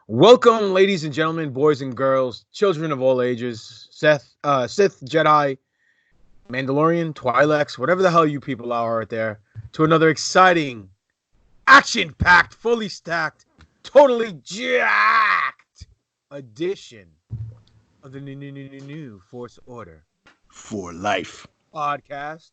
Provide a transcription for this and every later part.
Welcome, ladies and gentlemen, boys and girls, children of all ages, Sith, Jedi, Mandalorian, Twi'leks, whatever the hell you people are out there, to another exciting, action-packed, fully stacked, totally jacked edition of the new Force Order for life podcast.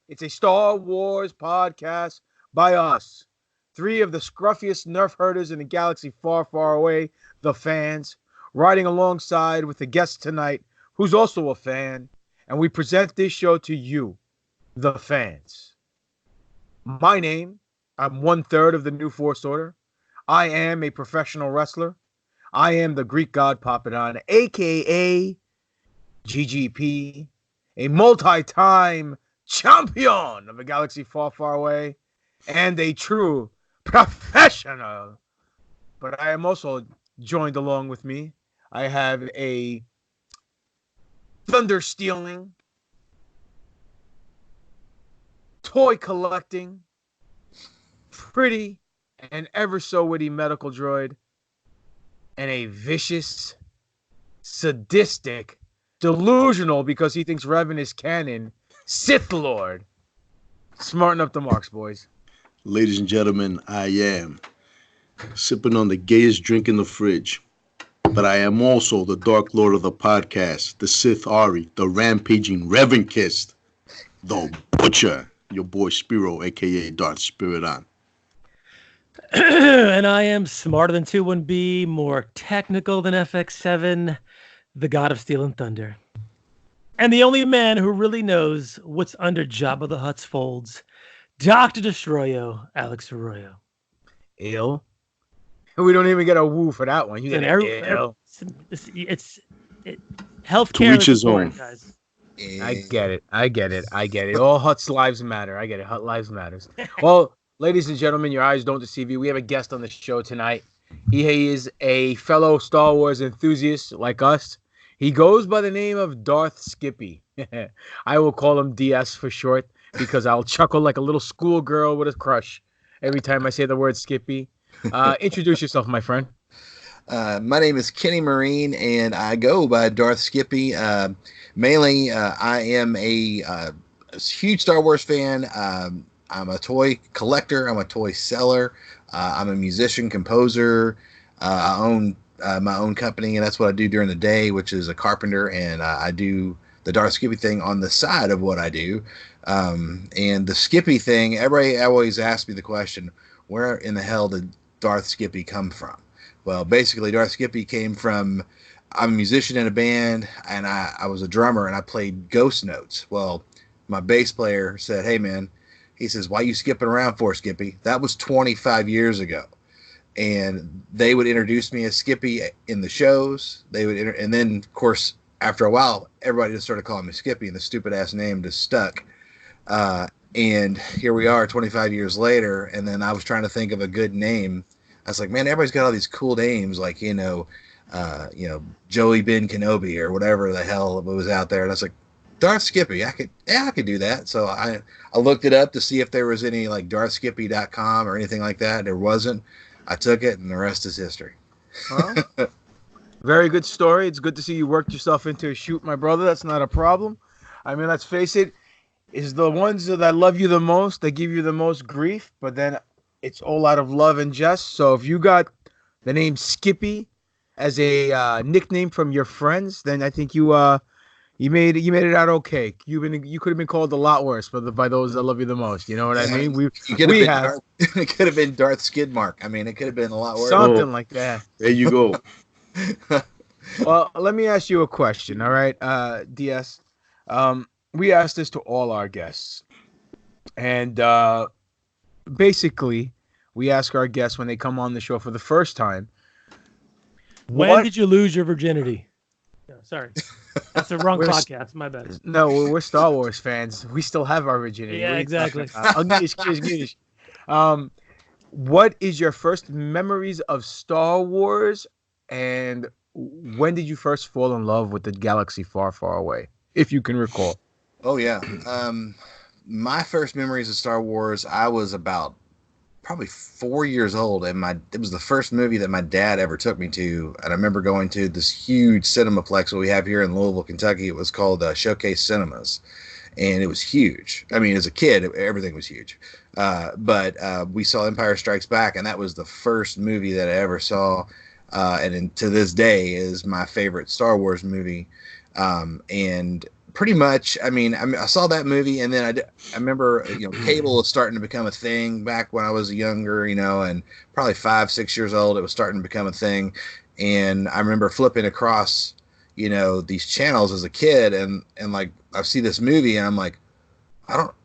It's a Star Wars podcast by us. Three of the scruffiest nerf herders in a galaxy far, far away, the fans, riding alongside with the guest tonight, who's also a fan, and we present this show to you, the fans. My name, I'm 1/3 of the New Force Order. I am a professional wrestler. I am the Greek god Papadon, a.k.a. GGP, a multi-time champion of a galaxy far, far away, and a true professional. But I am also joined along with me. I have a thunder stealing, toy collecting, pretty and ever so witty medical droid, and a vicious, sadistic, delusional because he thinks Revan is canon, Sith Lord. Smarten up the marks, boys. Ladies and gentlemen, I am sipping on the gayest drink in the fridge. But I am also the Dark Lord of the podcast, the Sith Ari, the rampaging Revan-kissed, the Butcher, your boy Spiro, a.k.a. Darth Spiridon. And I am smarter than 21B, more technical than FX7, the God of Steel and Thunder. And the only man who really knows what's under Jabba the Hutt's folds, Dr. Destroyo, Alex Arroyo. Ill. We don't even get a woo for that one. You get ill. It's healthcare. To each his own. Guys. I get it. All Hutt's lives matter. I get it. Hutt lives matters. Well, ladies and gentlemen, your eyes don't deceive you. We have a guest on the show tonight. He is a fellow Star Wars enthusiast like us. He goes by the name of Darth Skippy. I will call him DS for short because I'll chuckle like a little schoolgirl with a crush every time I say the word Skippy. Introduce yourself, my friend. My name is Kenny Marine, and I go by Darth Skippy. Mainly, I am a huge Star Wars fan. I'm a toy collector. I'm a toy seller. I'm a musician, composer. I own my own company, and that's what I do during the day, which is a carpenter, and I do the Darth Skippy thing on the side of what I do. And the Skippy thing, everybody always asks me the question, where in the hell did Darth Skippy come from? Well, basically, Darth Skippy came from, I'm a musician in a band, and I was a drummer, and I played ghost notes. Well, my bass player said, hey, man, he says, why you skipping around for, Skippy? That was 25 years ago. And they would introduce me as Skippy in the shows. They would, and then, of course, after a while, everybody just started calling me Skippy, and the stupid-ass name just stuck. And here we are 25 years later, and then I was trying to think of a good name. I was like, man, everybody's got all these cool names, like, Joey Ben Kenobi or whatever the hell was out there. And I was like, Darth Skippy, I could do that. So I looked it up to see if there was any, like, DarthSkippy.com or anything like that. There wasn't. I took it, and the rest is history. Well, very good story. It's good to see you worked yourself into a chute, my brother. That's not a problem. I mean, let's face it, it's the ones that love you the most that give you the most grief, but then it's all out of love and jest. So if you got the name Skippy as a nickname from your friends, then I think you made it out okay. You could have been called a lot worse by those that love you the most. You know what I mean? It could have been Darth Skidmark. I mean, it could have been a lot worse. Something like that. There you go. Well, let me ask you a question. All right, DS. We asked this to all our guests, and basically, we ask our guests when they come on the show for the first time, when did you lose your virginity? No, sorry. That's the wrong podcast. My bad. No, we're Star Wars fans. We still have our virginity. Yeah, exactly. What is your first memories of Star Wars, and when did you first fall in love with the galaxy far, far away, if you can recall? Oh, yeah. My first memories of Star Wars, I was about probably 4 years old, and it was the first movie that my dad ever took me to. And I remember going to this huge cinemaplex that we have here in Louisville, Kentucky. It was called Showcase Cinemas, and it was huge. I mean, as a kid, everything was huge. But we saw Empire Strikes Back, and that was the first movie that I ever saw. To this day is my favorite Star Wars movie. And pretty much, I saw that movie, and then I remember, cable was starting to become a thing back when I was younger, and probably 5-6 years old, it was starting to become a thing. And I remember flipping across, these channels as a kid, and like, I see this movie, and I'm like,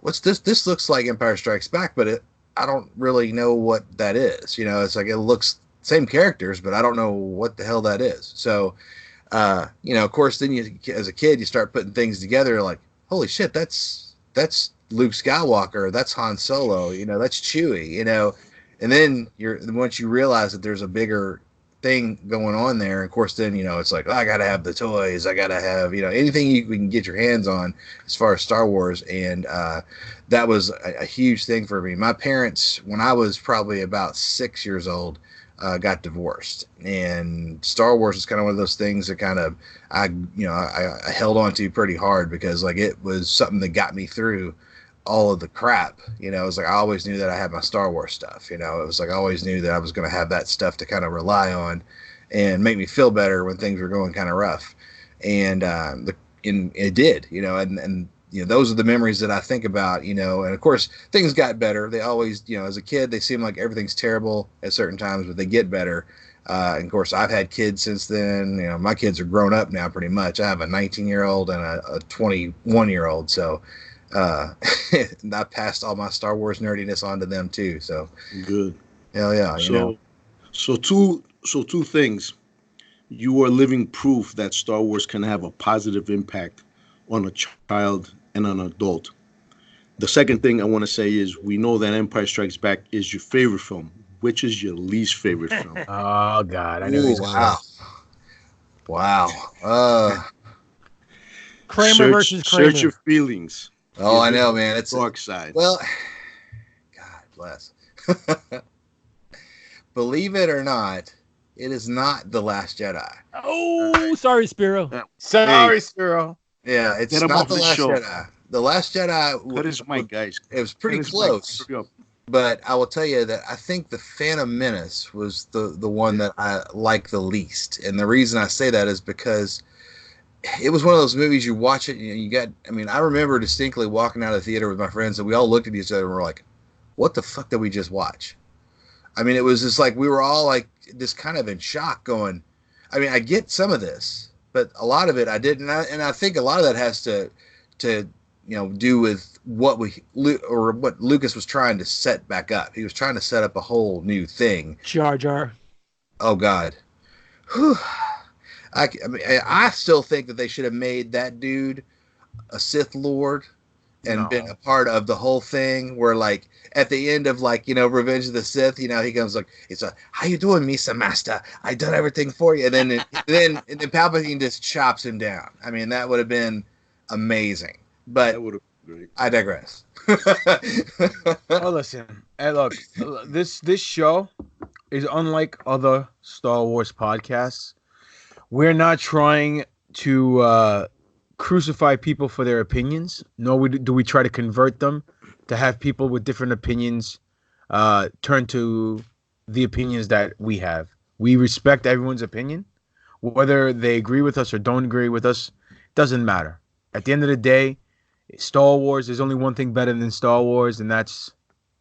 what's this? This looks like Empire Strikes Back, but I don't really know what that is. It's like, it looks same characters, but I don't know what the hell that is. So, of course, then as a kid, you start putting things together like, holy shit, that's Luke Skywalker, that's Han Solo, that's Chewie, and then once you realize that there's a bigger thing going on there, of course, then, it's like, I gotta have the toys, I gotta have, anything you can get your hands on as far as Star Wars. And that was a huge thing for me. My parents, when I was probably about 6 years old, got divorced, and Star Wars is kind of one of those things that kind of I held on to pretty hard, because like, it was something that got me through all of the crap. It was like, I always knew that I had my Star Wars stuff. It was like, I always knew that I was going to have that stuff to kind of rely on and make me feel better when things were going kind of rough. And it did, and those are the memories that I think about, and of course, things got better. They always, as a kid, they seem like everything's terrible at certain times, but they get better. And of course, I've had kids since then. My kids are grown up now pretty much. I have a 19-year-old and a 21-year-old. So I passed all my Star Wars nerdiness on to them too. So good. Hell yeah. So two things. You are living proof that Star Wars can have a positive impact on a child and an adult. The second thing I want to say is, we know that Empire Strikes Back is your favorite film. Which is your least favorite film? Oh God, I knew he was Wow. Kramer versus Kramer. Search your feelings. Oh, I know, man. It's dark side. Well, God bless. Believe it or not, it is not The Last Jedi. Oh, sorry, Spiro. Sorry, Spiro. Yeah, it's not The Last Jedi. The Last Jedi. That is my guys. It was pretty close. But I will tell you that I think The Phantom Menace was the one that I like the least. And the reason I say that is because it was one of those movies you watch it, I remember distinctly walking out of the theater with my friends, and we all looked at each other and were like, what the fuck did we just watch? It was just like, we were all like, just kind of in shock going, I get some of this, but a lot of it I didn't. And I think a lot of that has to do with what Lucas was trying to set back up. He was trying to set up a whole new thing. Jar Jar. Oh God. Whew. I still think that they should have made that dude a Sith Lord and been a part of the whole thing, where like at the end of Revenge of the Sith, he comes like, how you doing, Misa Master? I done everything for you. And then Palpatine just chops him down. That would have been amazing. But that would have been great. I digress. Oh, listen. Hey, look, this show is unlike other Star Wars podcasts. We're not trying to crucify people for their opinions, nor do we try to convert them to have people with different opinions turn to the opinions that we have. We respect everyone's opinion. Whether they agree with us or don't agree with us, doesn't matter. At the end of the day, Star Wars, there's only one thing better than Star Wars, and that's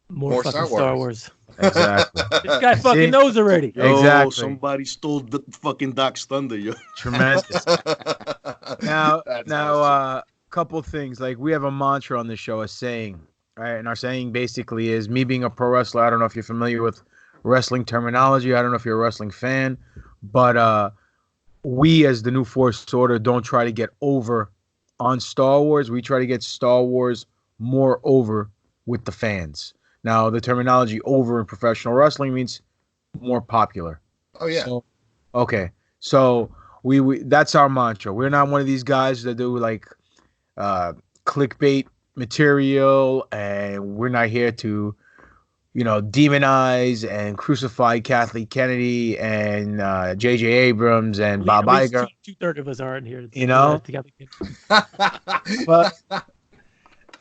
more fucking Star Wars. Exactly. This guy fucking knows already. Exactly. Somebody stole the fucking Doc's thunder, yo. Tremendous. Now, couple things. Like, we have a mantra on the show, a saying, right? And our saying basically is, me being a pro wrestler, I don't know if you're familiar with wrestling terminology. I don't know if you're a wrestling fan, but we as the New Force Order don't try to get over on Star Wars. We try to get Star Wars more over with the fans. Now, the terminology over in professional wrestling means more popular. Oh, yeah. So we that's our mantra. We're not one of these guys that do like clickbait material, and we're not here to, demonize and crucify Kathleen Kennedy and J.J. Abrams and Bob Iger. Two-thirds of us are in here. Together. But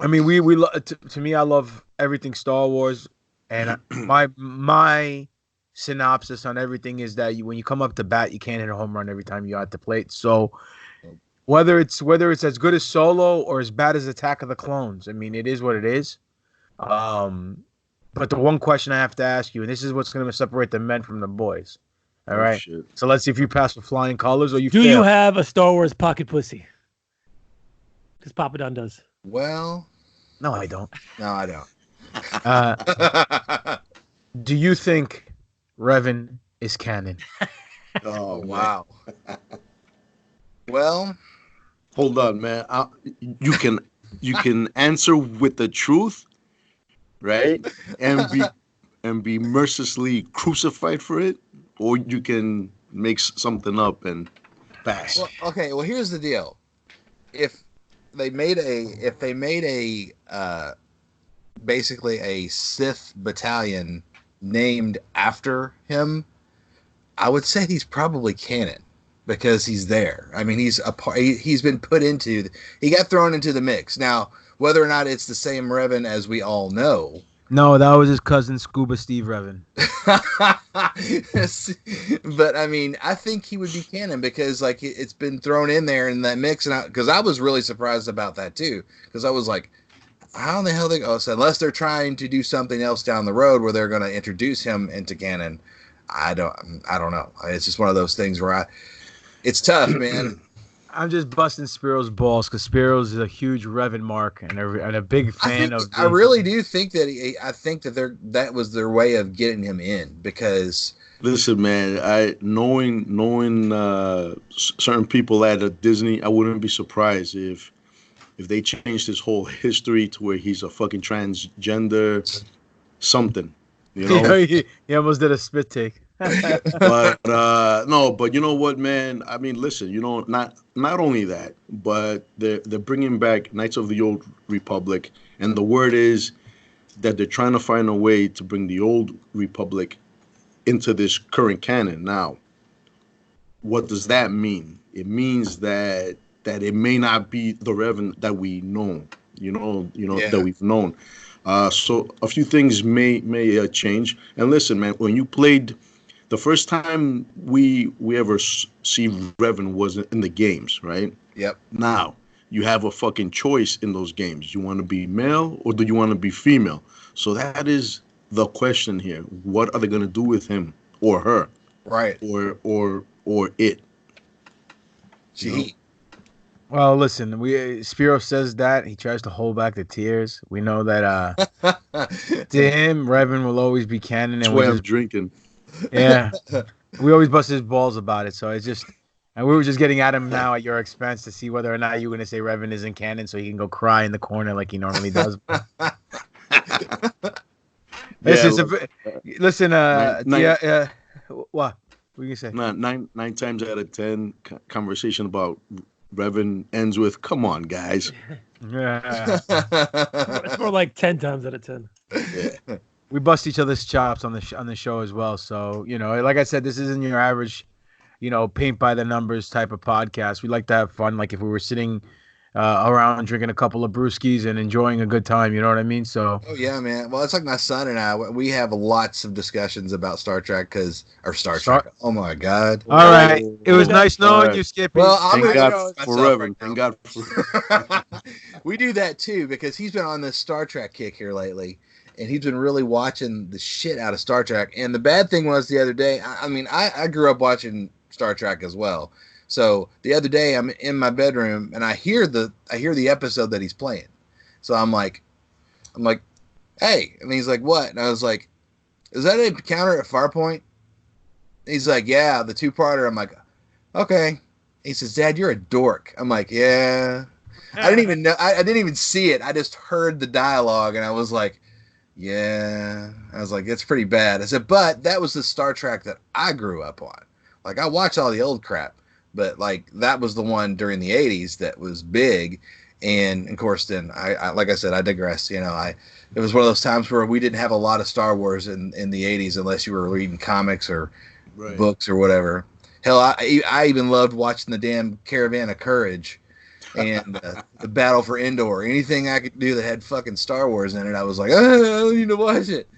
I mean, to me, I love everything Star Wars, and my synopsis on everything is that when you come up to bat, you can't hit a home run every time you're at the plate. So whether it's as good as Solo or as bad as Attack of the Clones, I mean, it is what it is. But the one question I have to ask you, and this is what's going to separate the men from the boys. All right. Shit. So let's see if you pass with flying colors or you Do fail. you have a Star Wars pocket pussy? Because Papa Don does. Well, No, I don't. no, I don't. Do you think Revan is canon? Oh, Wow. Well, hold on, man. You can answer with the truth, right? And be mercilessly crucified for it, or you can make something up and pass. well, okay. Well, here's the deal. If they made a basically a Sith battalion named after him, I would say he's probably canon because he's there. I mean, he's a part. He's been put into. He got thrown into the mix. Now, whether or not it's the same Revan as we all know. No, that was his cousin Scuba Steve Revan. But I mean, I think he would be canon because like it's been thrown in there in that mix, and because I was really surprised about that too, because I was like, how in the hell so unless they're trying to do something else down the road where they're going to introduce him into canon, I don't know. It's just one of those things where it's tough, man. I'm just busting Spiro's balls because Spiro's is a huge Revan mark and a big fan of. I really do think that that was their way of getting him in because. Listen, man. Knowing certain people at Disney, I wouldn't be surprised if they changed his whole history to where he's a fucking transgender something. You know, he almost did a spit take. But you know what, man? I mean, listen, not only that, but they're bringing back Knights of the Old Republic, and the word is that they're trying to find a way to bring the Old Republic into this current canon. Now, what does that mean? It means that it may not be the Revan that we know, that we've known. So a few things may change. And listen, man, when you played. The first time we ever see Revan was in the games, right? Yep. Now, you have a fucking choice in those games. You want to be male or do you want to be female? So that is the question here. What are they going to do with him or her? Right. Or it? Gee. Well, listen, Spiro says that. He tries to hold back the tears. We know that to him, Revan will always be canon. That's why I'm drinking. Yeah, we always bust his balls about it. So it's just, and we were just getting at him now at your expense to see whether or not you were going to say Revan isn't canon, so he can go cry in the corner like he normally does. Listen, what were you gonna say? Nine times out of 10, conversation about Revan ends with, "Come on, guys." Yeah. It's more like 10 times out of 10. Yeah. We bust each other's chops on the show as well. So, like I said, this isn't your average, paint by the numbers type of podcast. We like to have fun. Like if we were sitting around drinking a couple of brewskis and enjoying a good time, you know what I mean? So. Oh yeah, man. Well, it's like my son and I. We have lots of discussions about Star Trek Star Trek. Oh my God. All right. It was nice knowing you, Skippy. Well, thank God for Revan. Thank God for. We do that too because he's been on this Star Trek kick here lately. And he's been really watching the shit out of Star Trek. And the bad thing was the other day, I grew up watching Star Trek as well. So the other day I'm in my bedroom and I hear the episode that he's playing. So I'm like, hey, and he's like, what? And I was like, is that a counter at Farpoint? He's like, yeah, the 2-parter. I'm like, okay. He says, Dad, you're a dork. I'm like, yeah. I didn't even know. I didn't even see it. I just heard the dialogue and I was like, yeah, I was like, it's pretty bad. I said, but that was the Star Trek that I grew up on. Like, I watched all the old crap, but like that was the one during the 80s that was big. And of course, then I like I said, I digress. You know, it was one of those times where we didn't have a lot of Star Wars in the '80s unless you were reading comics or books or whatever. Hell, I even loved watching the damn Caravan of Courage and the Battle for Endor. Anything I could do that had fucking Star Wars in it, I was like, oh, I need to watch it.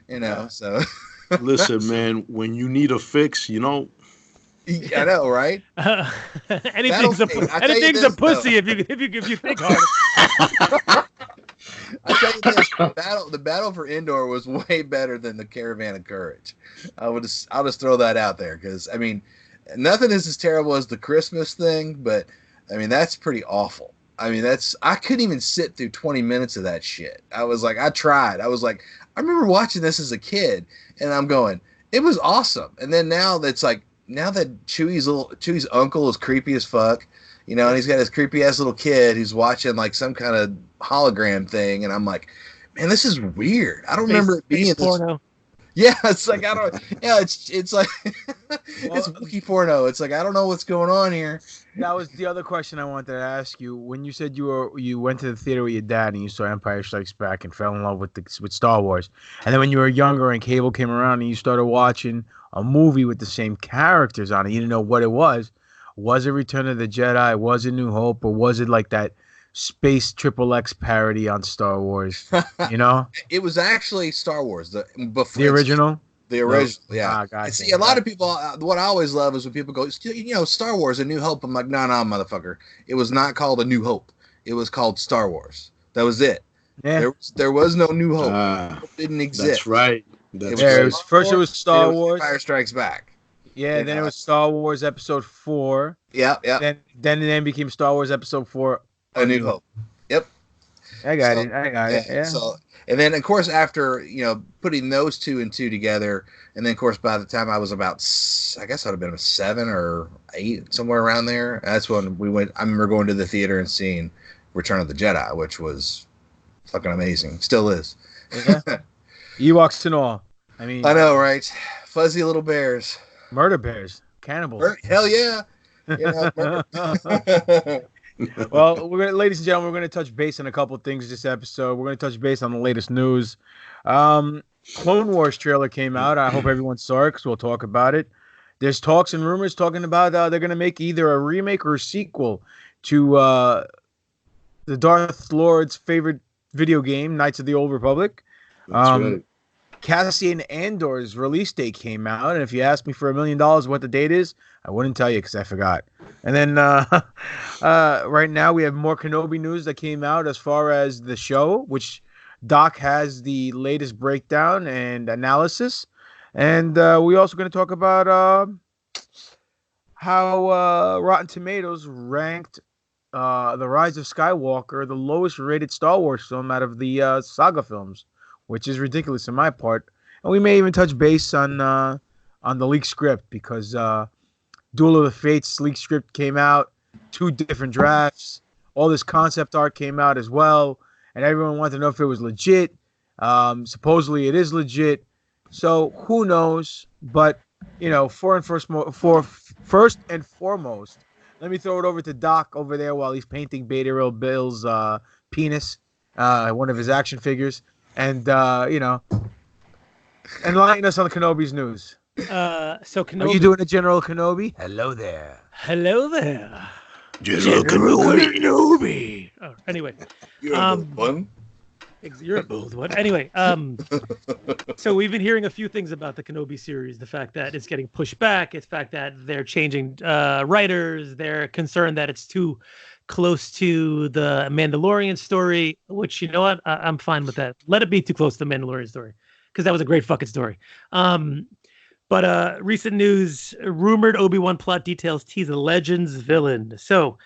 You know, so. Listen, man, when you need a fix, you know. I know, right? Anything's a pussy if you think hard. I tell you this, the battle for Endor was way better than the Caravan of Courage. I'll just throw that out there because I mean, nothing is as terrible as the Christmas thing, but I mean that's pretty awful. I mean I couldn't even sit through 20 minutes of that shit. I was like, I tried. I was like, I remember watching this as a kid, and I'm going, it was awesome. And then now that Chewie's uncle is creepy as fuck, you know, and he's got his creepy ass little kid who's watching like some kind of hologram thing, and I'm like, man, this is weird. I don't remember it being this. Porno. Yeah, it's like I don't. Yeah, it's like it's wookie porno. It's like I don't know what's going on here. That was the other question I wanted to ask you. When you said you went to the theater with your dad and you saw Empire Strikes Back and fell in love with Star Wars, and then when you were younger and cable came around and you started watching a movie with the same characters on it, you didn't know what it was. Was it Return of the Jedi? Was it New Hope? Or was it like that space XXX parody on Star Wars? You know, it was actually Star Wars. The original. The original, yeah. Gotcha. See, a lot of people. What I always love is when people go, you know, Star Wars, A New Hope. I'm like, no, motherfucker. It was not called A New Hope. It was called Star Wars. That was it. Yeah. There was no New Hope. It didn't exist. That's right. It was Star Wars. Empire Strikes Back. Yeah, then it was Star Wars Episode 4. Yeah. Then it became Star Wars Episode 4. A New Hope. Yep. I got it. Yeah. So, and then, of course, after, you know, putting those 2 and 2 together, and then, of course, by the time I was about, I guess I would have been 7 or 8, somewhere around there, that's when we went. I remember going to the theater and seeing Return of the Jedi, which was fucking amazing. Still is. Yeah. Ewoks and all. I mean, I know, right? Fuzzy little bears. Murder bears. Cannibals. Hell yeah. You know, Well, ladies and gentlemen, we're going to touch base on a couple of things this episode. We're going to touch base on the latest news. Clone Wars trailer came out. I hope everyone saw it because we'll talk about it. There's talks and rumors talking about they're going to make either a remake or a sequel to the Darth Lord's favorite video game, Knights of the Old Republic. That's right. Cassian Andor's release date came out, and if you asked me for $1 million what the date is, I wouldn't tell you because I forgot. And then right now we have more Kenobi news that came out as far as the show, which Doc has the latest breakdown and analysis. And we're also going to talk about how Rotten Tomatoes ranked The Rise of Skywalker the lowest rated Star Wars film out of the saga films, which is ridiculous on my part. And we may even touch base on the leaked script because Duel of the Fates leaked script came out, 2 different drafts. All this concept art came out as well, and everyone wanted to know if it was legit. Supposedly it is legit. So who knows? But you know, first and foremost, let me throw it over to Doc over there while he's painting Beta Ray Bill's penis, one of his action figures. And, you know, enlighten us on the Kenobi's news. So Kenobi... Are you doing a General Kenobi? Hello there. General Kenobi. Oh, anyway. You're a bold one. You're a bold one. Anyway, so we've been hearing a few things about the Kenobi series. The fact that it's getting pushed back. The fact that they're changing writers. They're concerned that it's too close to the Mandalorian story, which, you know what, I'm fine with that. Let it be too close to the Mandalorian story, because that was a great fucking story. But recent news, rumored Obi-Wan plot details tease a Legends villain. So,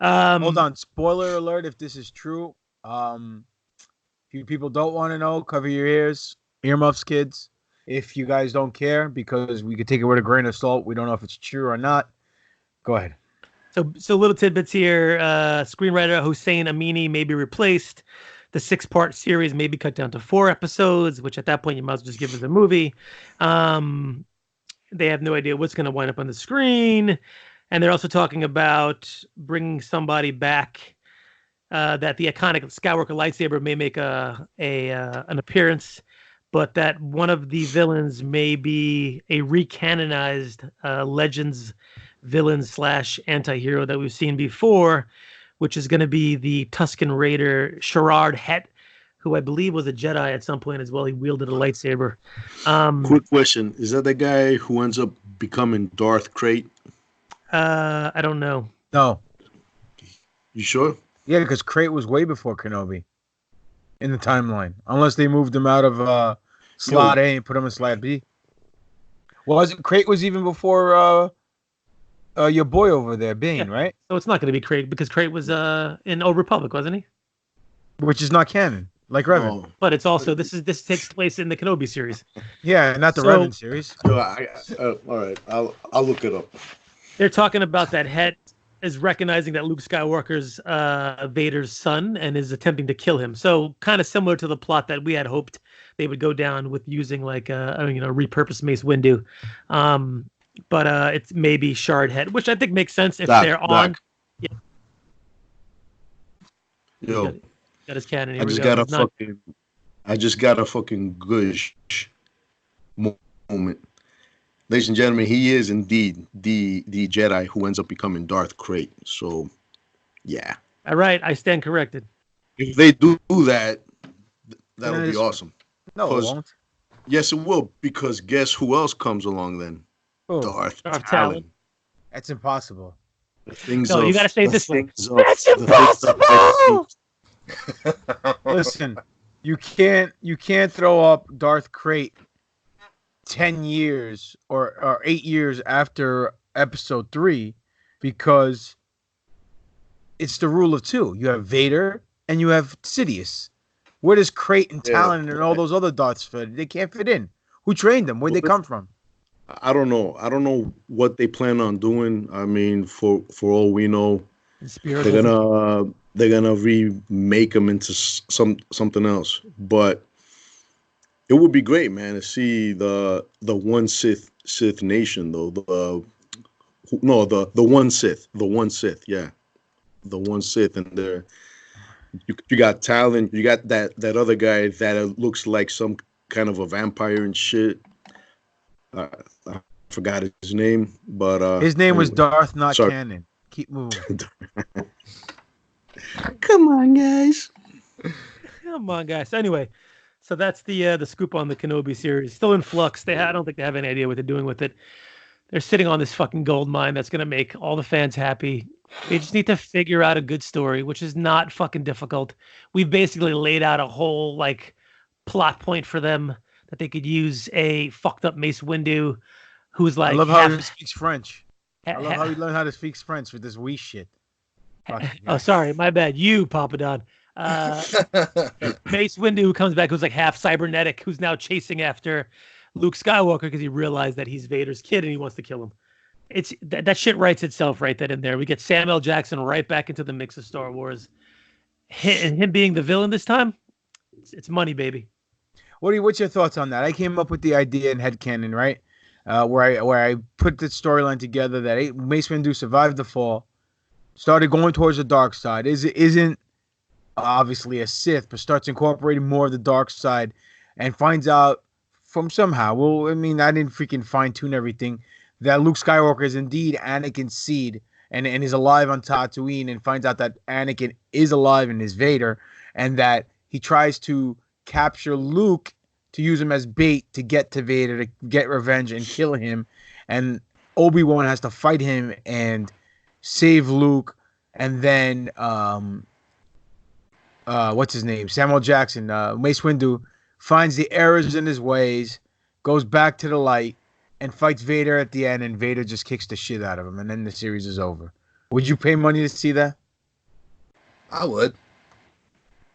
hold on, spoiler alert if this is true. If you people don't want to know, cover your ears, earmuffs, kids. If you guys don't care, because we could take it with a grain of salt, we don't know if it's true or not. Go ahead. So little tidbits here. Screenwriter Hossein Amini may be replaced. The 6-part series may be cut down to 4 episodes, which at that point you might as well just give us a movie. They have no idea what's going to wind up on the screen. And they're also talking about bringing somebody back that the iconic Skywalker lightsaber may make an appearance, but that one of the villains may be a recanonized Legends villain / anti-hero that we've seen before, which is going to be the Tusken Raider Sherard Het, who I believe was a Jedi at some point as well. He wielded a lightsaber. Quick question: is that the guy who ends up becoming Darth Krayt? I don't know. No. You sure? Yeah, because Krayt was way before Kenobi in the timeline. Unless they moved him out of slot A and put him in slot B. Wasn't Krayt was even before your boy over there, Bane, right? So it's not going to be Krayt because Krayt was in Old Republic, wasn't he? Which is not canon, like Revan. But it's also this takes place in the Kenobi series. Yeah, not the Revan series. All right, I'll look it up. They're talking about that Het is recognizing that Luke Skywalker's Vader's son and is attempting to kill him. So kind of similar to the plot that we had hoped they would go down with using like repurposed Mace Windu. But it's maybe Shard Het, which I think makes sense if they're on. Yeah. Yo, got his cannon. I just got a fucking gush moment. Ladies and gentlemen, he is indeed the Jedi who ends up becoming Darth Krayt. So, yeah. All right, I stand corrected. If they do that, that'll be awesome. No, it won't. Yes, it will, because guess who else comes along then? Oh, Darth Talon. That's impossible. You got to say it this way. That's impossible. Listen, you can't throw up Darth Krayt 10 years or 8 years after episode 3 because it's the rule of 2. You have Vader and you have Sidious. Where does Krayt and Talon and all those other Darths fit? They can't fit in. Who trained them? Where'd they come from? I don't know what they plan on doing. I mean, for all we know, they're gonna remake them into something else. But it would be great, man, to see the one Sith nation though. The one Sith, yeah, the one Sith, and there. You got Talon. You got that other guy that looks like some kind of a vampire and shit. I forgot his name, but his name was Darth, not Cannon. Keep moving. Come on, guys. Anyway, so that's the scoop on the Kenobi series. Still in flux. I don't think they have any idea what they're doing with it. They're sitting on this fucking gold mine that's gonna make all the fans happy. They just need to figure out a good story, which is not fucking difficult. We've basically laid out a whole like plot point for them that they could use a fucked up Mace Windu who's like. I love how he speaks French. I love how he learned how to speak French with this wee shit. Oh, sorry, my bad. You, Papa Don. Mace Windu who comes back, who's like half cybernetic, who's now chasing after Luke Skywalker because he realized that he's Vader's kid and he wants to kill him. It's that shit writes itself right then and there. We get Samuel Jackson right back into the mix of Star Wars. And him being the villain this time, it's money, baby. What's your thoughts on that? I came up with the idea in headcanon, right? Where I put the storyline together that Mace Windu survived the fall, started going towards the dark side. Isn't obviously a Sith, but starts incorporating more of the dark side, and finds out from somehow. Well, I mean, I didn't freaking fine tune everything. That Luke Skywalker is indeed Anakin's seed and is alive on Tatooine, and finds out that Anakin is alive and is Vader, and that he tries to capture Luke to use him as bait to get to Vader, to get revenge and kill him. And Obi-Wan has to fight him and save Luke. And then, what's his name? Samuel Jackson, Mace Windu, finds the errors in his ways, goes back to the light, and fights Vader at the end, and Vader just kicks the shit out of him, and then the series is over. Would you pay money to see that? I would.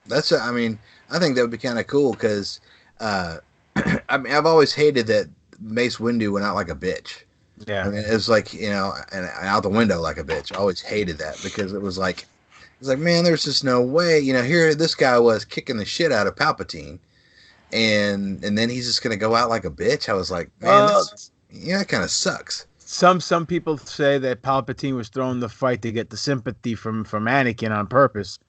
I think that would be kind of cool because, I've always hated that Mace Windu went out like a bitch. Yeah. I mean, it's like, and out the window like a bitch. I always hated that because it was like, man, there's just no way. Here this guy was kicking the shit out of Palpatine, and then he's just gonna go out like a bitch. I was like, man, that kind of sucks. Some people say that Palpatine was throwing the fight to get the sympathy from Anakin on purpose,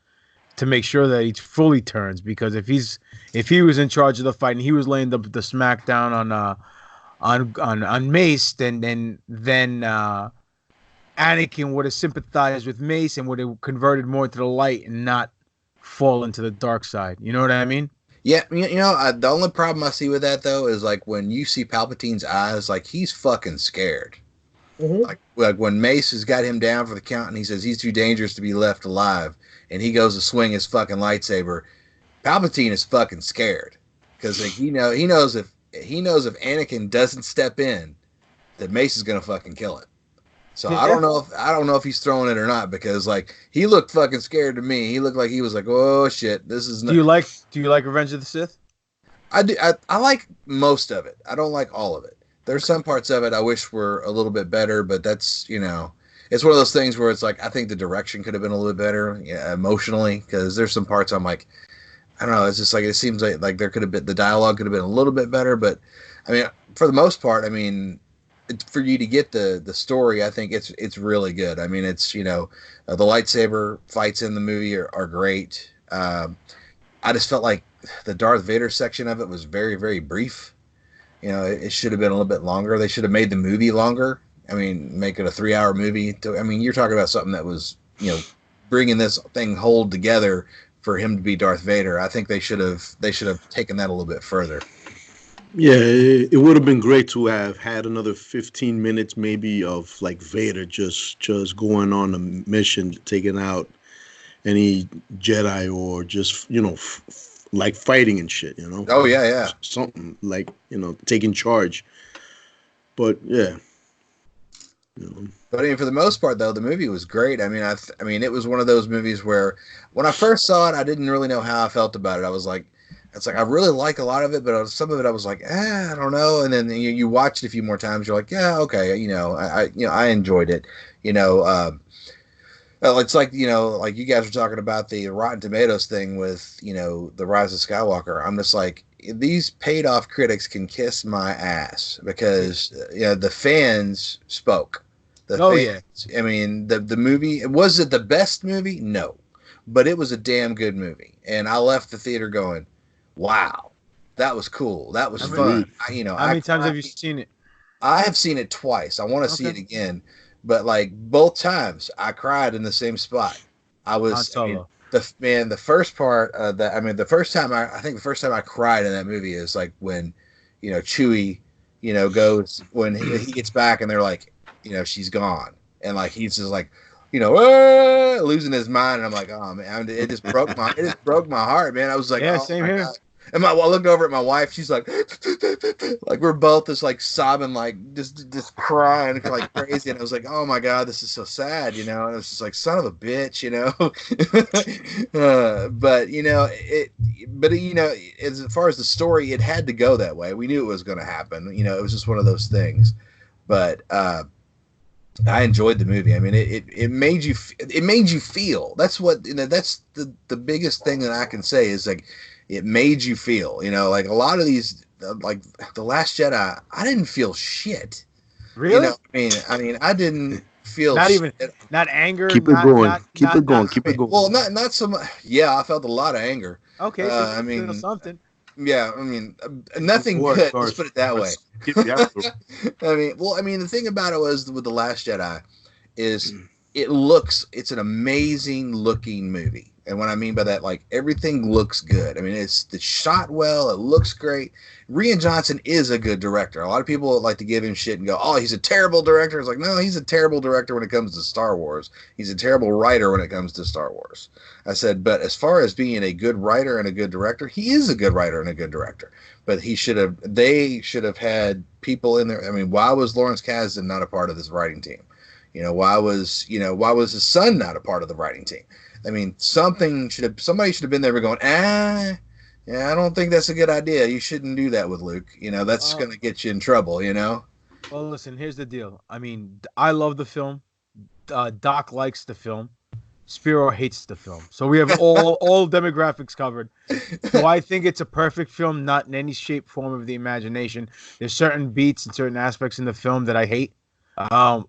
to make sure that he fully turns, because if he was in charge of the fight and he was laying the smackdown on Mace, then Anakin would have sympathized with Mace and would have converted more to the light and not fall into the dark side. You know what I mean? Yeah, the only problem I see with that though is like when you see Palpatine's eyes, like he's fucking scared. Mm-hmm. Like when Mace has got him down for the count and he says he's too dangerous to be left alive, and he goes to swing his fucking lightsaber, Palpatine is fucking scared because like, he knows if Anakin doesn't step in, that Mace is gonna fucking kill it. So yeah. I don't know if he's throwing it or not, because like he looked fucking scared to me. He looked like he was like, oh shit, this is. Do you like Revenge of the Sith? I do. I like most of it. I don't like all of it. There's some parts of it I wish were a little bit better, but that's it's one of those things where it's like I think the direction could have been a little bit better, emotionally, because there's some parts I'm like, I don't know. It's just like it seems like there could have been the dialogue could have been a little bit better, but I mean, for the most part, I mean. For you to get the story, I think it's really good. I mean, it's the lightsaber fights in the movie are great. I just felt like the Darth Vader section of it was very, very brief. It should have been a little bit longer. They should have made the movie longer. I mean, make it a 3-hour movie. I mean, you're talking about something that was bringing this thing whole together for him to be Darth Vader. I think they should have taken that a little bit further. Yeah, it would have been great to have had another 15 minutes maybe of like Vader just going on a mission, taking out any Jedi, or just, like fighting and shit, Oh, yeah. Something like, taking charge. But, yeah. But I mean, for the most part, though, the movie was great. I mean, I mean, it was one of those movies where when I first saw it, I didn't really know how I felt about it. I was like, it's like I really like a lot of it, but some of it I was like, I don't know. And then you watch it a few more times, you're like, yeah, okay, I enjoyed it. It's like like you guys were talking about the Rotten Tomatoes thing with the Rise of Skywalker. I'm just like, these paid off critics can kiss my ass, because the fans spoke. Yeah. I mean, the movie, was it the best movie? No, but it was a damn good movie, and I left the theater going, wow, that was cool. That was fun. How many times have you seen it? I have seen it twice. I want to see it again, but like both times I cried in the same spot. I was the first part the first time I cried in that movie is like when Chewie goes, when he gets back and they're like, she's gone, and like he's just like losing his mind, and I'm like, oh man, it just broke my heart, man. I was like, yeah, oh, same here. God. And I looked over at my wife. She's like, like we're both just like sobbing, like just crying like crazy. And I was like, oh my God, this is so sad, And it was just like, son of a bitch, but as far as the story, it had to go that way. We knew it was going to happen. It was just one of those things. But I enjoyed the movie. I mean, it made you feel. That's what that's the biggest thing that I can say is like, it made you feel. Like a lot of these, like The Last Jedi, I didn't feel shit. Really? I mean, I didn't feel not anger. Keep it going. Keep it going. Well, not so much. Yeah, I felt a lot of anger. Okay, I mean, something. Yeah, I mean, nothing good. Let's put it that way. I mean, the thing about it was with The Last Jedi is it's an amazing looking movie. And what I mean by that, like, everything looks good. I mean, it's shot well. It looks great. Rian Johnson is a good director. A lot of people like to give him shit and go, oh, he's a terrible director. It's like, no, he's a terrible director when it comes to Star Wars. He's a terrible writer when it comes to Star Wars. I said, but as far as being a good writer and a good director, he is a good writer and a good director. But they should have had people in there. I mean, why was Lawrence Kasdan not a part of this writing team? Why was his son not a part of the writing team? I mean, somebody should have been there going, yeah, I don't think that's a good idea. You shouldn't do that with Luke. That's going to get you in trouble, Well, listen, here's the deal. I mean, I love the film. Doc likes the film. Spiro hates the film. So we have all demographics covered. Do I think it's a perfect film? Not in any shape, form of the imagination. There's certain beats and certain aspects in the film that I hate.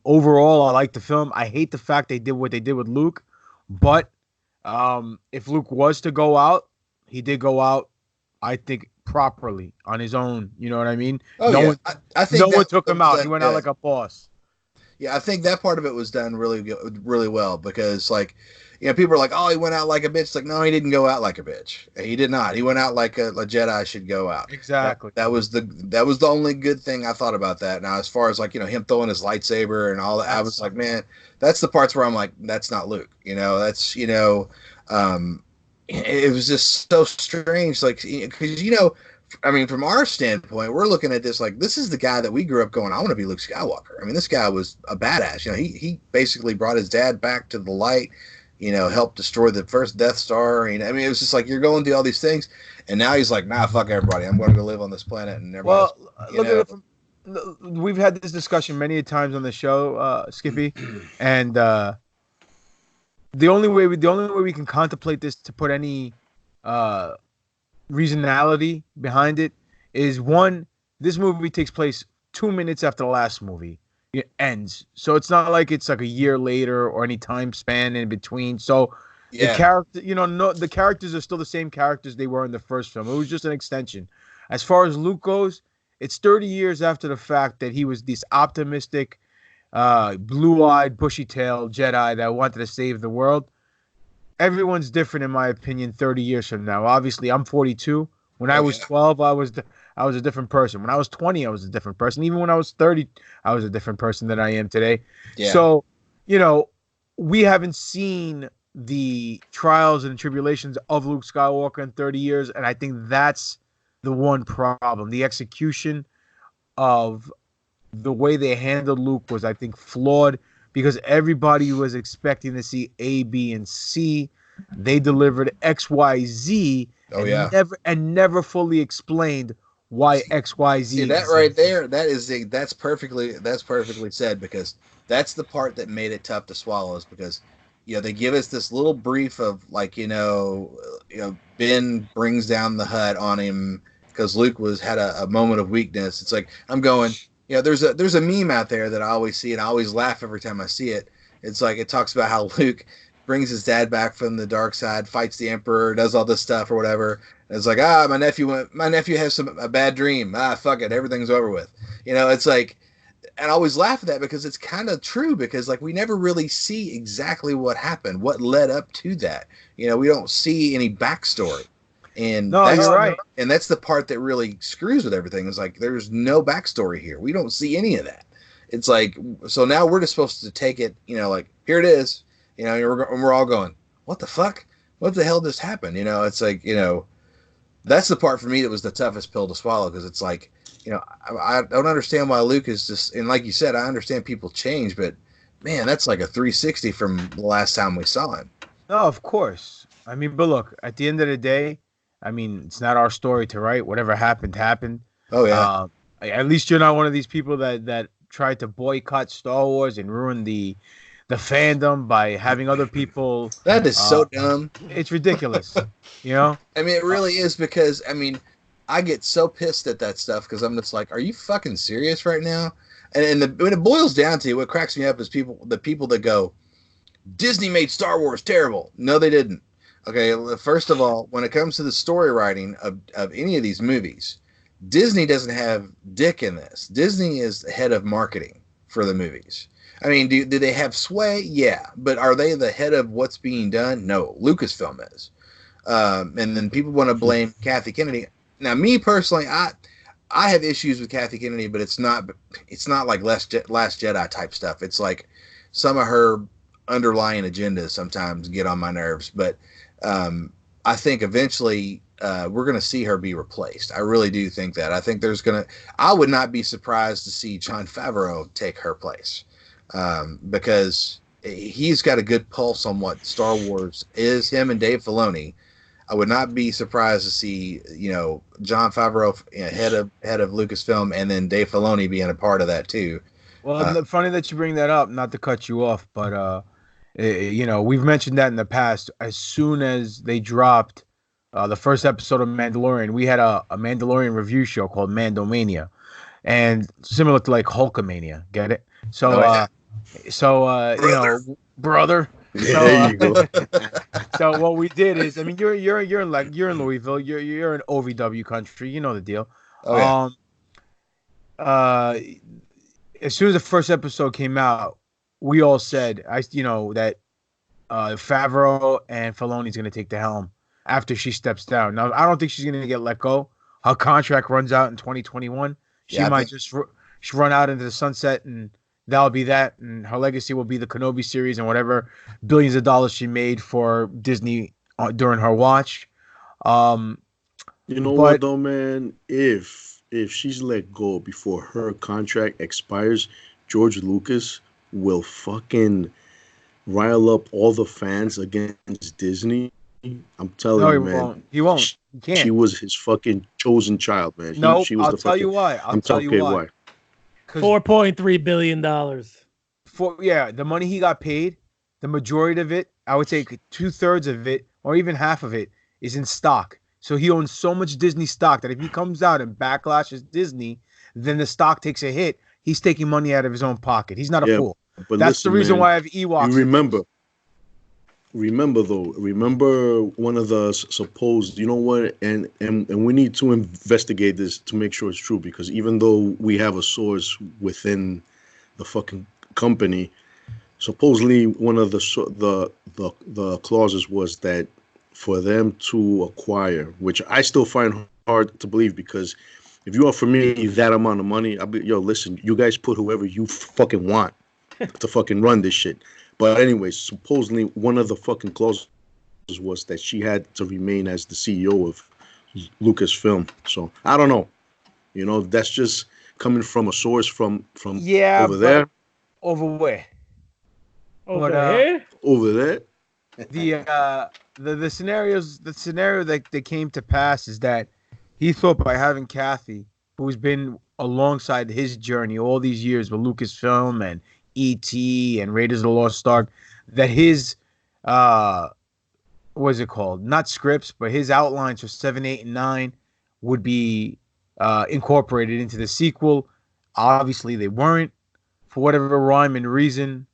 Overall, I like the film. I hate the fact they did what they did with Luke, but If Luke was to go out, he did go out, I think, properly on his own. You know what I mean? Oh No yeah, one, I no think one that took him was out. He done went out good. like a boss. Yeah, I think that part of it was done really good, really well because like, people are like, oh, he went out like a bitch. It's like, no, he didn't go out like a bitch. He did not. He went out like a Jedi should go out. Exactly. That was the only good thing I thought about that. Now, as far as like him throwing his lightsaber and all that, I was like, man, that's the parts where I'm like, that's not Luke. That's it was just so strange. Like, because I mean, from our standpoint, we're looking at this like this is the guy that we grew up going, I want to be Luke Skywalker. I mean, this guy was a badass. He basically brought his dad back to the light. Helped destroy the first Death Star. I mean, it was just like you're going through all these things, and now he's like, nah, fuck everybody. I'm going to go live on this planet, and everybody. Well, look at it from. We've had this discussion many times on the show, Skippy, and the only way we can contemplate this to put any reasonality behind it is one, this movie takes place 2 minutes after the last movie. It ends. So it's not like it's like a year later or any time span in between. So the character, the characters are still the same characters they were in the first film. It was just an extension. As far as Luke goes, it's 30 years after the fact that he was this optimistic, blue-eyed, bushy-tailed Jedi that wanted to save the world. Everyone's different, in my opinion, 30 years from now. Obviously, I'm 42. When I was 12, I was a different person. When I was 20, I was a different person. Even when I was 30, I was a different person than I am today. Yeah. So, we haven't seen the trials and tribulations of Luke Skywalker in 30 years, and I think that's the one problem. The execution of the way they handled Luke was, I think, flawed because everybody was expecting to see A, B, and C. They delivered X, Y, Z, never fully explained why X, Y, Z. See that right there? That's perfectly said because that's the part that made it tough to swallow. Is because they give us this little brief of like Ben brings down the hut on him because Luke had a moment of weakness. It's like I'm going. There's a meme out there that I always see and I always laugh every time I see it. It's like it talks about how Luke brings his dad back from the dark side, fights the Emperor, does all this stuff or whatever. And it's like, my nephew has a bad dream. Fuck it, everything's over with. It's like, and I always laugh at that because it's kind of true because like we never really see exactly what happened, what led up to that. We don't see any backstory. And you're right. And that's the part that really screws with everything. Is like there's no backstory here. We don't see any of that. It's like so now we're just supposed to take it. Like here it is. And we're all going, what the fuck? What the hell just happened? It's like that's the part for me that was the toughest pill to swallow because it's like I don't understand why Luke is just and like you said, I understand people change, but man, that's like a 360 from the last time we saw him. No, of course. I mean, but look, at the end of the day. I mean, it's not our story to write. Whatever happened, happened. Oh, yeah. At least you're not one of these people that tried to boycott Star Wars and ruin the fandom by having other people. That is so dumb. It's ridiculous. I mean, it really is because, I mean, I get so pissed at that stuff because I'm just like, are you fucking serious right now? And when it boils down to it, what cracks me up is the people that go, Disney made Star Wars terrible. No, they didn't. Okay, first of all, when it comes to the story writing of any of these movies, Disney doesn't have dick in this. Disney is the head of marketing for the movies. I mean, do they have sway? Yeah. But are they the head of what's being done? No. Lucasfilm is. And then people want to blame Kathy Kennedy. Now, me personally, I have issues with Kathy Kennedy, but it's not like Last Jedi type stuff. It's like some of her underlying agendas sometimes get on my nerves. But I think eventually we're going to see her be replaced. I really do think that. I think I would not be surprised to see Jon Favreau take her place because he's got a good pulse on what Star Wars is, him and Dave Filoni. I would not be surprised to see, Jon Favreau head of Lucasfilm and then Dave Filoni being a part of that too. Well, funny that you bring that up, not to cut you off, but we've mentioned that in the past. As soon as they dropped the first episode of Mandalorian, we had a Mandalorian review show called Mandomania, and similar to like Hulkamania. Get it? So, brother. So, There you go. so what we did is, I mean, you're in Louisville, you're in OVW country, you know the deal. Oh yeah. Um, uh, as soon as the first episode came out, we all said, that Favreau and Filoni's going to take the helm after she steps down. Now, I don't think she's going to get let go. Her contract runs out in 2021. She Yeah, I might think- just run out into the sunset, and that'll be that. And her legacy will be the Kenobi series and whatever billions of dollars she made for Disney during her watch. You know what But though, man? If she's let go before her contract expires, George Lucas will fucking rile up all the fans against Disney. I'm telling no, he you, man. won't. He won't. He can't. She was his fucking chosen child, man. No, She was I'll the tell fucking. you why. I'll tell you okay, why. why? 'Cause $4.3 billion. the money he got paid, the majority of it, I would say 2/3 of it, or even half of it, is in stock. So he owns so much Disney stock that if he comes out and backlashes Disney, then the stock takes a hit. He's taking money out of his own pocket. He's not a Yeah, fool. but That's the listen, reason man, why I have Ewoks. You remember one of the supposed, you know what, and we need to investigate this to make sure it's true, because even though we have a source within the fucking company, supposedly one of the clauses was that for them to acquire, which I still find hard to believe, because if you offer me that amount of money, I'll be, yo, listen, you guys put whoever you fucking want to fucking run this shit. But anyways, supposedly one of the fucking clauses was that she had to remain as the CEO of Lucasfilm. So I don't know. You know, that's just coming from a source from over there. Over where? Over But, here? Over there. The scenario that came to pass is that he thought by having Kathy, who's been alongside his journey all these years with Lucasfilm and E.T. and Raiders of the Lost Ark, that his what is it called? Not scripts, but his outlines for 7, 8, and 9 would be incorporated into the sequel. Obviously, they weren't, for whatever rhyme and reason.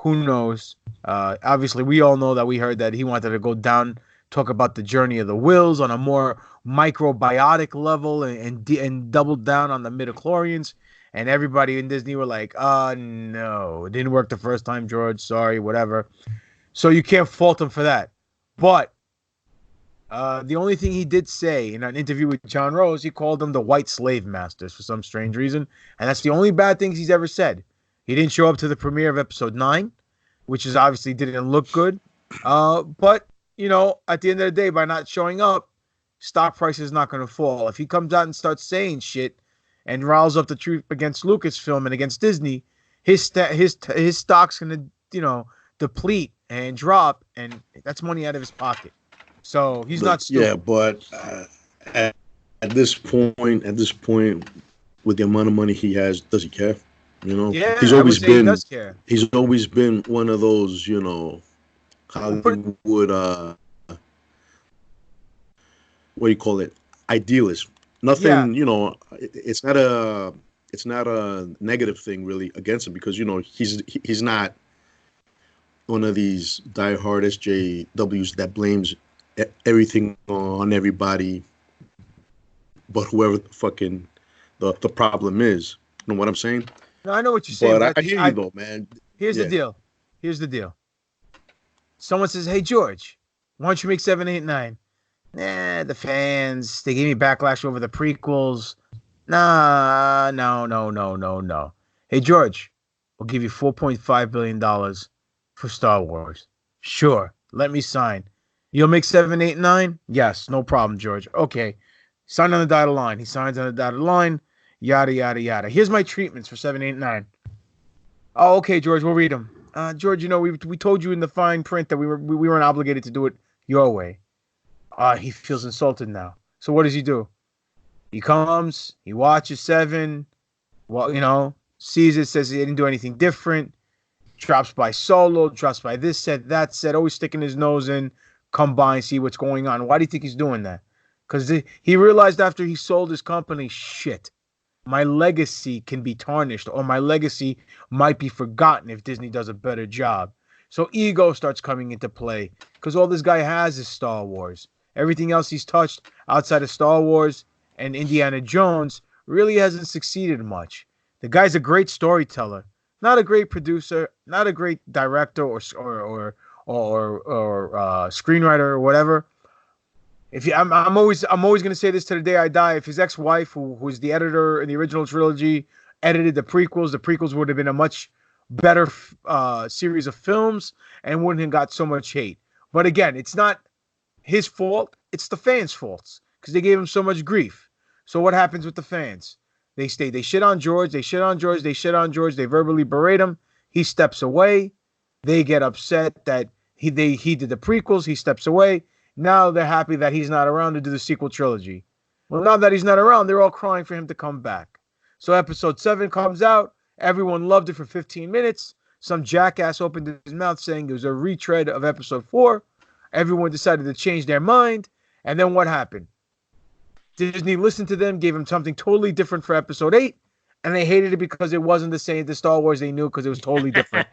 Who knows? Obviously, we all know that we heard that he wanted to go down, talk about the journey of the Wills on a more microbiotic level, and double down on the midichlorians. And everybody in Disney were like, no, it didn't work the first time, George. Sorry, whatever. So you can't fault him for that. But the only thing he did say in an interview with John Rose, he called them the white slave masters for some strange reason. And that's the only bad things he's ever said. He didn't show up to the premiere of episode 9, which is obviously didn't look good. But, at the end of the day, by not showing up, stock price is not going to fall. If he comes out and starts saying shit and riles up the truth against Lucasfilm and against Disney, his stock's going to, deplete and drop, and that's money out of his pocket. So he's not stupid. Yeah, but at this point, with the amount of money he has, does he care? Yeah, he's always been. He does care. He's always been one of those, Hollywood. What do you call it? Idealist. Nothing. Yeah. It's not a negative thing really against him, because he's not one of these diehard SJWs that blames everything on everybody, but whoever fucking the problem is. You know what I'm saying? No, I know what you're saying. But I hear you though, man. Here's the deal. Someone says, "Hey George, why don't you make 7, 8, 9?" Nah, the fans, they gave me backlash over the prequels. Nah, no. Hey George, we'll give you $4.5 billion for Star Wars. Sure, let me sign. You'll make 7, 8, 9? Yes, no problem, George. Okay. Sign on the dotted line. He signs on the dotted line. Yada, yada, yada. Here's my treatments for 7, 8, 9. Oh, okay, George, we'll read them. George, we told you in the fine print that we weren't obligated to do it your way. He feels insulted now. So what does he do? He comes, he watches 7, sees it, says he didn't do anything different, drops by Solo, drops by this set, that set, always sticking his nose in, come by and see what's going on. Why do you think he's doing that? Because he realized after he sold his company, shit, my legacy can be tarnished, or my legacy might be forgotten if Disney does a better job. So ego starts coming into play because all this guy has is Star Wars. Everything else he's touched outside of Star Wars and Indiana Jones really hasn't succeeded much. The guy's a great storyteller, not a great producer, not a great director or screenwriter or whatever. I'm always gonna say this to the day I die. If his ex-wife, who's the editor in the original trilogy, edited the prequels would have been a much better series of films and wouldn't have got so much hate. But again, it's not his fault. It's the fans' faults because they gave him so much grief. So what happens with the fans? They shit on George. They verbally berate him. He steps away. They get upset that he did the prequels. He steps away. Now they're happy that he's not around to do the sequel trilogy. Well, now that he's not around, they're all crying for him to come back. So episode 7 comes out. Everyone loved it for 15 minutes. Some jackass opened his mouth saying it was a retread of episode 4. Everyone decided to change their mind. And then what happened? Disney listened to them, gave them something totally different for episode 8. And they hated it because it wasn't the Star Wars they knew because it was totally different.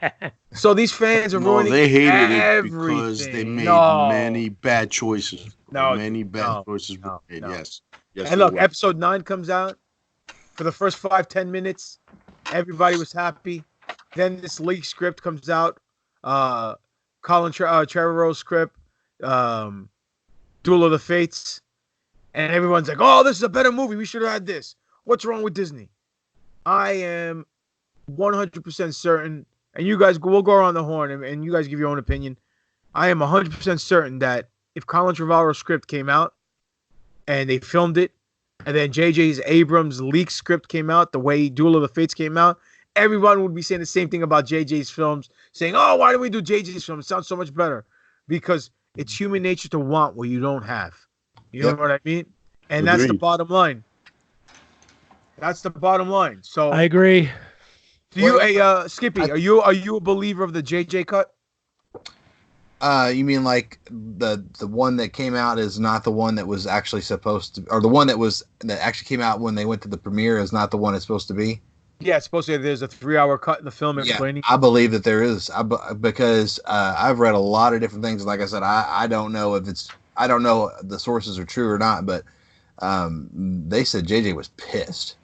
So these fans are ruining they hated everything. it because they made many bad choices. Many bad choices were made. Yes. And look, episode 9 comes out. For the first 5-10 minutes, everybody was happy. Then this leaked script comes out. Colin Trevorrow's script, Duel of the Fates. And everyone's like, oh, this is a better movie. We should have had this. What's wrong with Disney? I am 100% certain, and you guys, we'll go around the horn, and you guys give your own opinion. I am 100% certain that if Colin Trevorrow's script came out, and they filmed it, and then J.J. Abrams' leaked script came out, the way Duel of the Fates came out, everyone would be saying the same thing about J.J.'s films, saying, oh, why don't we do J.J.'s film? It sounds so much better. Because it's human nature to want what you don't have. You know what I mean? And that's the bottom line. That's the bottom line. So I agree. Do you, Skippy? Are you a believer of the JJ cut? You mean like the one that came out is not the one that was actually supposed to, or the one that actually came out when they went to the premiere is not the one it's supposed to be? Yeah, it's supposed to be. There's a 3-hour cut in the film explaining. I believe that there is. Because I've read a lot of different things. Like I said, I don't know if I don't know if the sources are true or not, but they said JJ was pissed.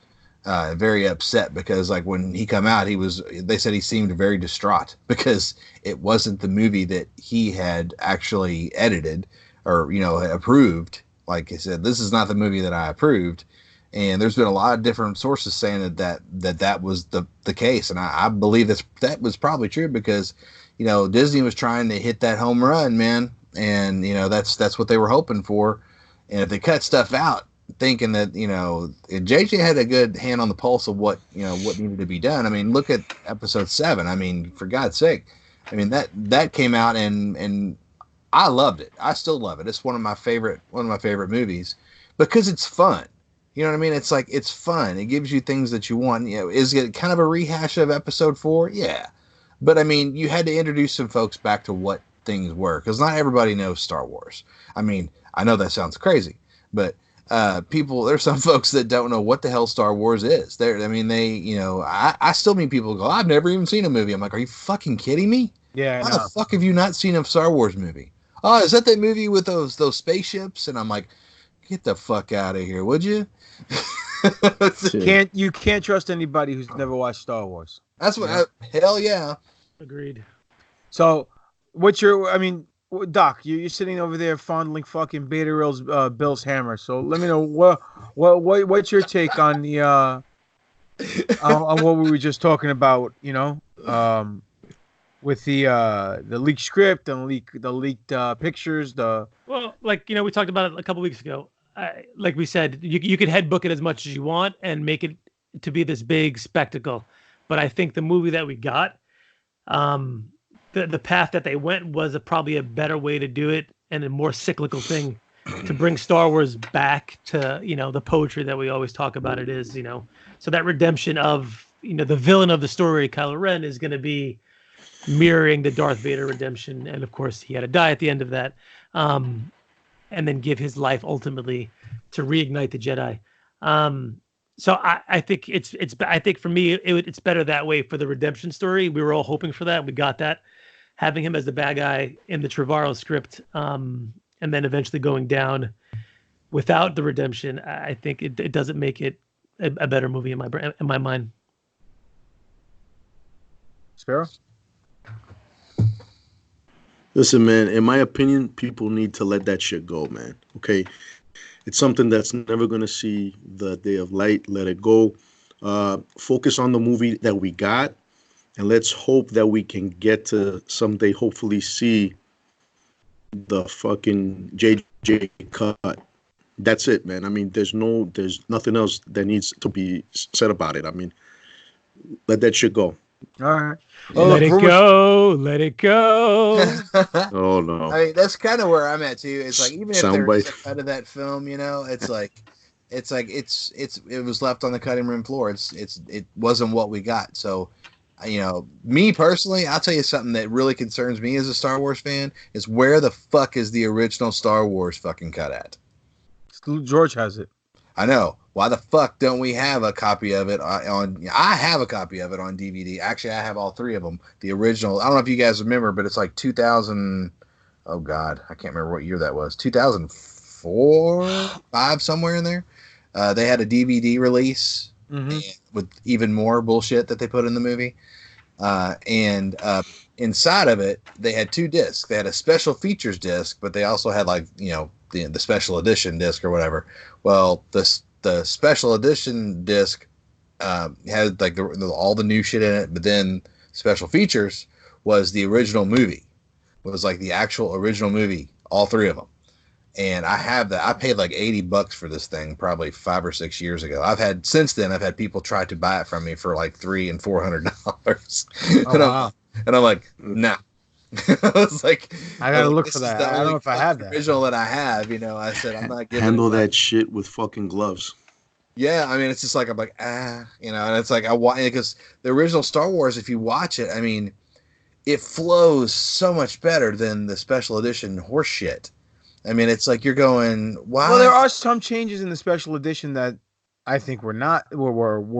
Very upset because like when he come out, they said he seemed very distraught because it wasn't the movie that he had actually edited or, approved. Like I said, this is not the movie that I approved. And there's been a lot of different sources saying that was the case. And I believe that was probably true because, Disney was trying to hit that home run, man. And, that's what they were hoping for. And if they cut stuff out, thinking that JJ had a good hand on the pulse of what needed to be done. I mean, look at episode 7. I mean, for God's sake, I mean that came out and I loved it. I still love it. It's one of my favorite movies because it's fun. You know what I mean? It's like it's fun. It gives you things that you want. Is it kind of a rehash of episode 4? Yeah, but I mean, you had to introduce some folks back to what things were because not everybody knows Star Wars. I mean, I know that sounds crazy, but there's some folks that don't know what the hell Star Wars is. I still meet people who go, I've never even seen a movie. I'm like, are you fucking kidding me? Yeah. How the fuck have you not seen a Star Wars movie? Oh, is that movie with those spaceships? And I'm like, get the fuck out of here, would you? You can't trust anybody who's never watched Star Wars. That's what. Hell yeah. Agreed. So, Doc, you're sitting over there fondling fucking Beta Rail's Bill's hammer. So let me know what's your take on the on what we were just talking about. With the leaked script and the leaked pictures. We talked about it a couple weeks ago. Like we said, you could headbook it as much as you want and make it to be this big spectacle. But I think the movie that we got, the path that they went was probably a better way to do it and a more cyclical thing to bring Star Wars back to, the poetry that we always talk about it is, so that redemption of, the villain of the story, Kylo Ren, is going to be mirroring the Darth Vader redemption. And of course he had to die at the end of that. And then give his life ultimately to reignite the Jedi. So I think I think for me, it's better that way for the redemption story. We were all hoping for that. We got that. having him as the bad guy in the Trevorrow script, and then eventually going down without the redemption, I think it doesn't make it a better movie in my mind. Sparrow? Listen, man, in my opinion, people need to let that shit go, man. Okay? It's something that's never going to see the day of light. Let it go. Focus on the movie that we got, and let's hope that we can get to someday hopefully see the fucking JJ cut. That's it, man. I mean, there's nothing else that needs to be said about it. I mean, let that shit go. All right. Let it go. Let it go. Oh no. I mean, that's kind of where I'm at too. It's like even if Soundbite. there's a cut of that film, you know, it was left on the cutting room floor. It wasn't what we got. So, you know, me personally, I'll tell you something that really concerns me as a Star Wars fan is where the fuck is the original Star Wars fucking cut at? George has it. I know. Why the fuck don't we have a copy of it on? I have a copy of it on DVD. Actually, I have all three of them. The original. I don't know if you guys remember, but it's like 2000. Oh God, I can't remember what year that was. 2004, 5, somewhere in there. They had a DVD release with even more bullshit that they put in the movie. And inside of it, they had 2 discs. They had a special features disc, but they also had like, you know, the special edition disc or whatever. Well, the special edition disc had like all the new shit in it, but then special features was the original movie. It was like the actual original movie, all 3 of them. And I have that. I paid like $80 for this thing probably 5 or 6 years ago. Since then I've had people try to buy it from me for like $300 and $400. Oh, and I'm like, nah. I was like, I gotta look for that. I don't know if I have that original that I have. You know, I said I'm not giving handle that shit with fucking gloves. Yeah, I mean, it's just like I'm like you know, and it's like I want because the original Star Wars, if you watch it, I mean, it flows so much better than the special edition horse shit. I mean, it's like you're going, wow. Well, there are some changes in the special edition that I think were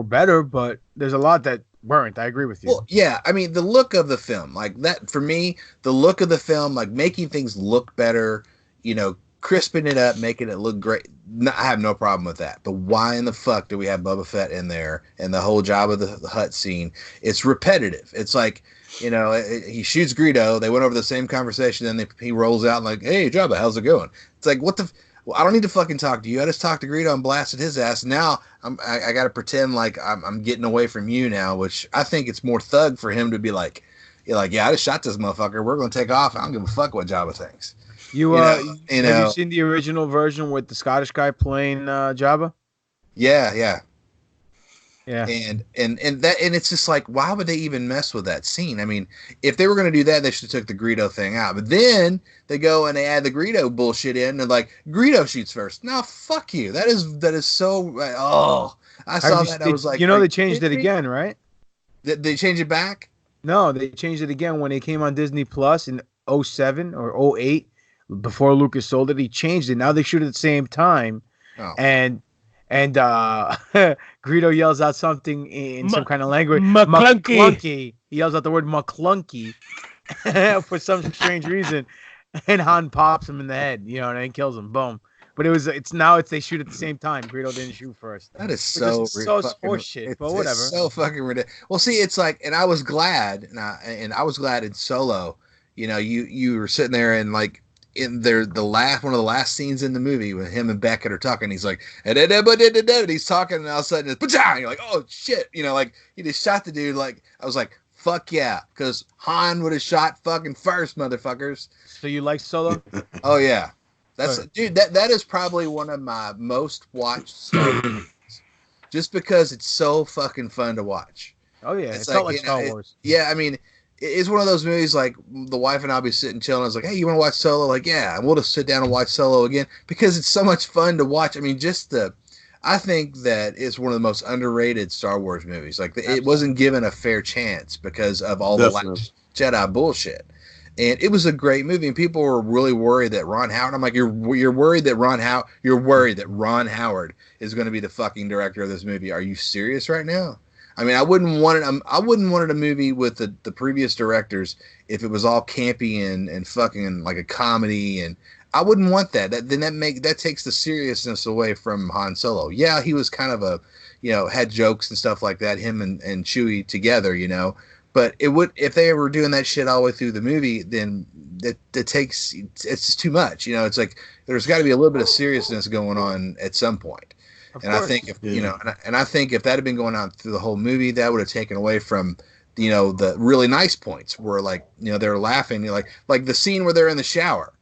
better, but there's a lot that weren't. I agree with you. Well, yeah, I mean, the look of the film, like that for me, the look of the film, like making things look better, you know, crisping it up, making it look great. I have no problem with that. But why in the fuck do we have Boba Fett in there and the whole Jabba the Hutt scene? It's repetitive. It's like, you know, he shoots Greedo. They went over the same conversation, and he rolls out like, "Hey, Jabba, how's it going?" It's like, what the? Well, I don't need to fucking talk to you. I just talked to Greedo and blasted his ass. Now I got to pretend like I'm getting away from you now, which I think it's more thug for him to be like, you're like, yeah, I just shot this motherfucker. We're gonna take off. I don't give a fuck what Jabba thinks. Have you seen the original version with the Scottish guy playing Jabba? Yeah. Yeah. And it's just like, why would they even mess with that scene? I mean, if they were going to do that, they should have took the Greedo thing out. But then they go and they add the Greedo bullshit in, and like Greedo shoots first. No, fuck you. That is so. I saw that. I was like, you know, they changed it again, right? They changed it back? No, they changed it again when it came on Disney Plus in 07 or 08. Before Lucas sold it, he changed it. Now they shoot at the same time, and Greedo yells out something in some kind of language. McClunky. He yells out the word McClunky for some strange reason, and Han pops him in the head, you know, and then kills him. Boom. But they shoot at the same time. Greedo didn't shoot first. That is so horseshit. But whatever. It's so fucking ridiculous. Well, see, it's like, and I was glad, and I was glad in Solo. You know, you were sitting there and like. In one of the last scenes in the movie when him and Beckett are talking, he's like, and he's talking, and all of a sudden it's, you're like, oh shit, you know, like he just shot the dude. Like I was like, fuck yeah, because Han would have shot fucking first, motherfuckers. So you like Solo? Oh yeah, dude. That is probably one of my most watched Star Wars movies, just because it's so fucking fun to watch. Oh yeah, it felt like Star Wars. Yeah, I mean. It's one of those movies like the wife and I'll be sitting chilling. I was like, hey, you want to watch Solo? Like, yeah. And we'll just sit down and watch Solo again because it's so much fun to watch. I mean, I think that it's one of the most underrated Star Wars movies. Like, it wasn't given a fair chance because of all the Last Jedi bullshit. And it was a great movie. And people were really worried that Ron Howard. I'm like, you're worried that Ron Howard is going to be the fucking director of this movie. Are you serious right now? I mean, I wouldn't want it. I wouldn't want it a movie with the previous directors if it was all campy and fucking like a comedy, and I wouldn't want that. That takes the seriousness away from Han Solo. Yeah, he was kind of had jokes and stuff like that. Him and Chewie together, But it would, if they were doing that shit all the way through the movie, then it's just too much. It's like there's got to be a little bit of seriousness going on at some point. I think if I think if that had been going on through the whole movie, that would have taken away from the really nice points where they're laughing, like the scene where they're in the shower.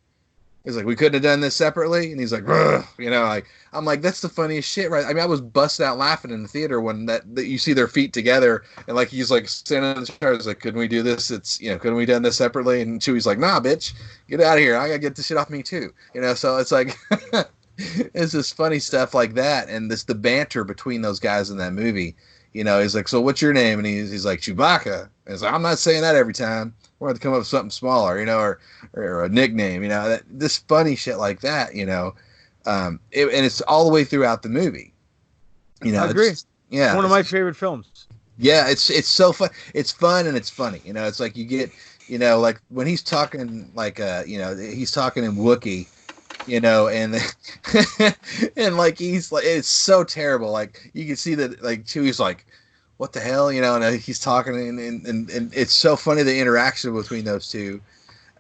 He's like, we couldn't have done this separately, and he's like, I'm like, that's the funniest shit, right? I mean, I was busted out laughing in the theater when that you see their feet together, and like he's like standing in the shower, he's like, couldn't we do this? Couldn't we done this separately? And Chewie's like, nah, bitch, get out of here. I gotta get this shit off me too, So it's like, it's just funny stuff like that, and the banter between those guys in that movie. He's like, so what's your name? And he's like, Chewbacca. And he's like, I'm not saying that every time. We're going to come up with something smaller, or a nickname, this funny shit like that, and it's all the way throughout the movie. I agree. Yeah. It's one of my favorite films. Yeah. It's so fun. It's fun and it's funny. It's like you get, like when he's talking he's talking in Wookiee, and and like he's like, it's so terrible. Like you can see that like Chewie's like, what the hell, and he's talking and it's so funny, the interaction between those two.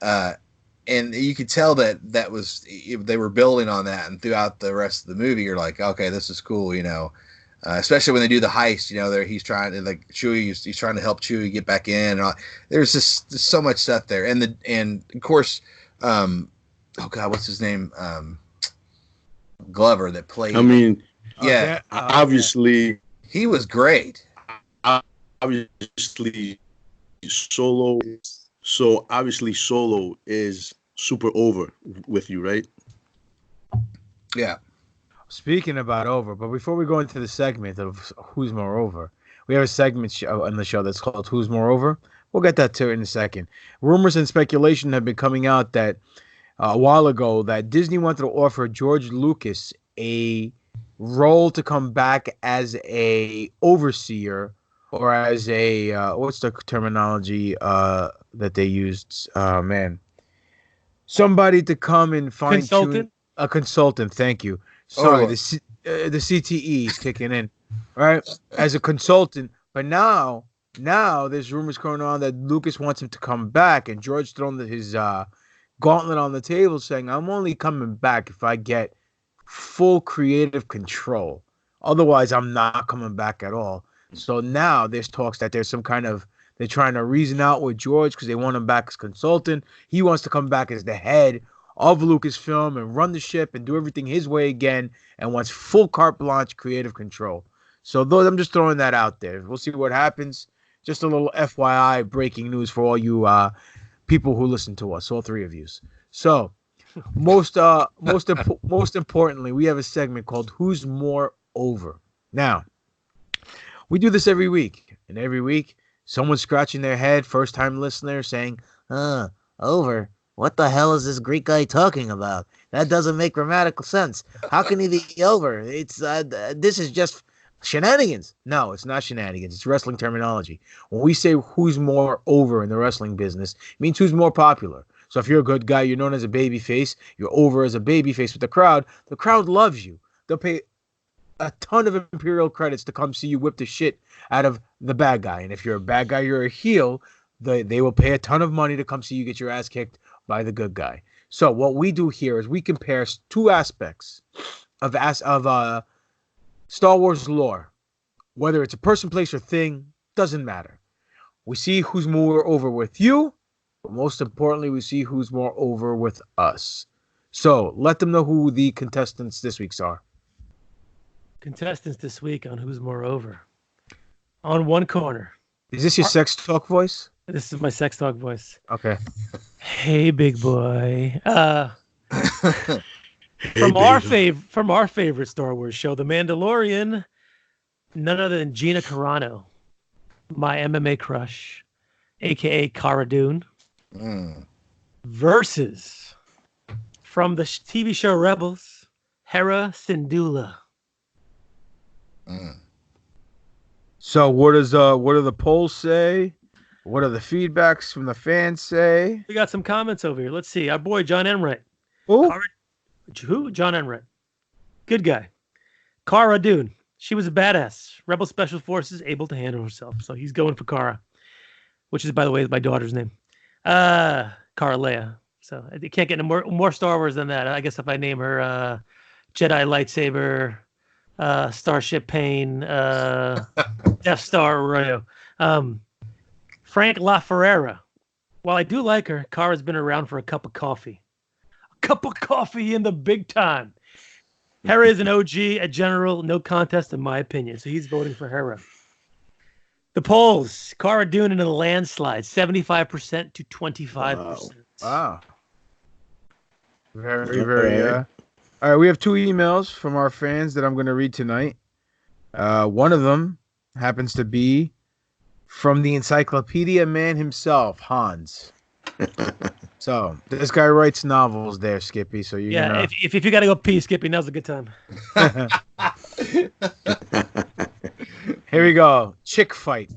And you could tell that was, they were building on that, and throughout the rest of the movie, you're like, okay, this is cool, especially when they do the heist, he's trying to he's trying to help Chewie get back in. There's just so much stuff there. And of course, oh God, what's his name? Glover that played. I mean, yeah, obviously he was great. Obviously Solo. So obviously Solo is super over with you, right? Yeah. Speaking about over, but before we go into the segment of Who's More Over, we have a segment on the show that's called Who's More Over. We'll get that to it in a second. Rumors and speculation have been coming out that a while ago that Disney wanted to offer George Lucas a role to come back as a overseer, or as a what's the terminology that they used? Somebody to come and fine tune. A consultant. Thank you. Sorry, the CTE is kicking in, right? As a consultant, but now there's rumors going on that Lucas wants him to come back, and George thrown his gauntlet on the table, saying, "I'm only coming back if I get full creative control. Otherwise, I'm not coming back at all." So now there's talks that there's some kind of, they're trying to reason out with George because they want him back as consultant. He wants to come back as the head of Lucasfilm and run the ship and do everything his way again, and wants full carte blanche creative control. So I'm just throwing that out there. We'll see what happens. Just a little FYI breaking news for all you people who listen to us, all three of you. So most importantly, we have a segment called Who's More Over. Now, we do this every week, and every week someone's scratching their head, first time listener, saying, over. What the hell is this Greek guy talking about? That doesn't make grammatical sense. How can he be over? It's this is just shenanigans. No, it's not shenanigans. It's wrestling terminology. When we say who's more over in the wrestling business, it means who's more popular. So if you're a good guy, you're known as a baby face, you're over as a baby face with the crowd loves you. They'll pay a ton of Imperial credits to come see you whip the shit out of the bad guy. And if you're a bad guy, you're a heel, they will pay a ton of money to come see you get your ass kicked by the good guy. So what we do here is we compare two aspects of Star Wars lore. Whether it's a person, place, or thing, doesn't matter. We see who's more over with you, but most importantly, we see who's more over with us. So let them know who the contestants this week are. Contestants this week on Who's More Over. On one corner. Is this your sex talk voice? This is my sex talk voice. Okay. Hey, big boy. From our favorite Star Wars show, The Mandalorian, none other than Gina Carano, my MMA crush, aka Cara Dune, versus from the TV show Rebels, Hera Syndulla. So what do the polls say? What do the feedbacks from the fans say? We got some comments over here. Let's see. Our boy John Enright. Oh, Who? John Enright. Good guy. Cara Dune. She was a badass. Rebel Special Forces, able to handle herself. So he's going for Cara, which is, by the way, my daughter's name. Cara Leia. So it can't get more Star Wars than that. I guess if I name her Jedi lightsaber, Starship Pain, Death Star Royo. Frank LaFerrera. While I do like her, Cara's been around for a cup of coffee. A cup of coffee in the big time. Hera is an OG, a general, no contest in my opinion. So he's voting for Hera. The polls. Cara Dune in a landslide, 75% to 25%. Wow. Very. All right, we have 2 emails from our fans that I'm going to read tonight. One of them happens to be from the encyclopedia man himself, Hans. So this guy writes novels there, Skippy. So you're gonna... if you got to go pee, Skippy, now's a good time. Here we go. Chick Fight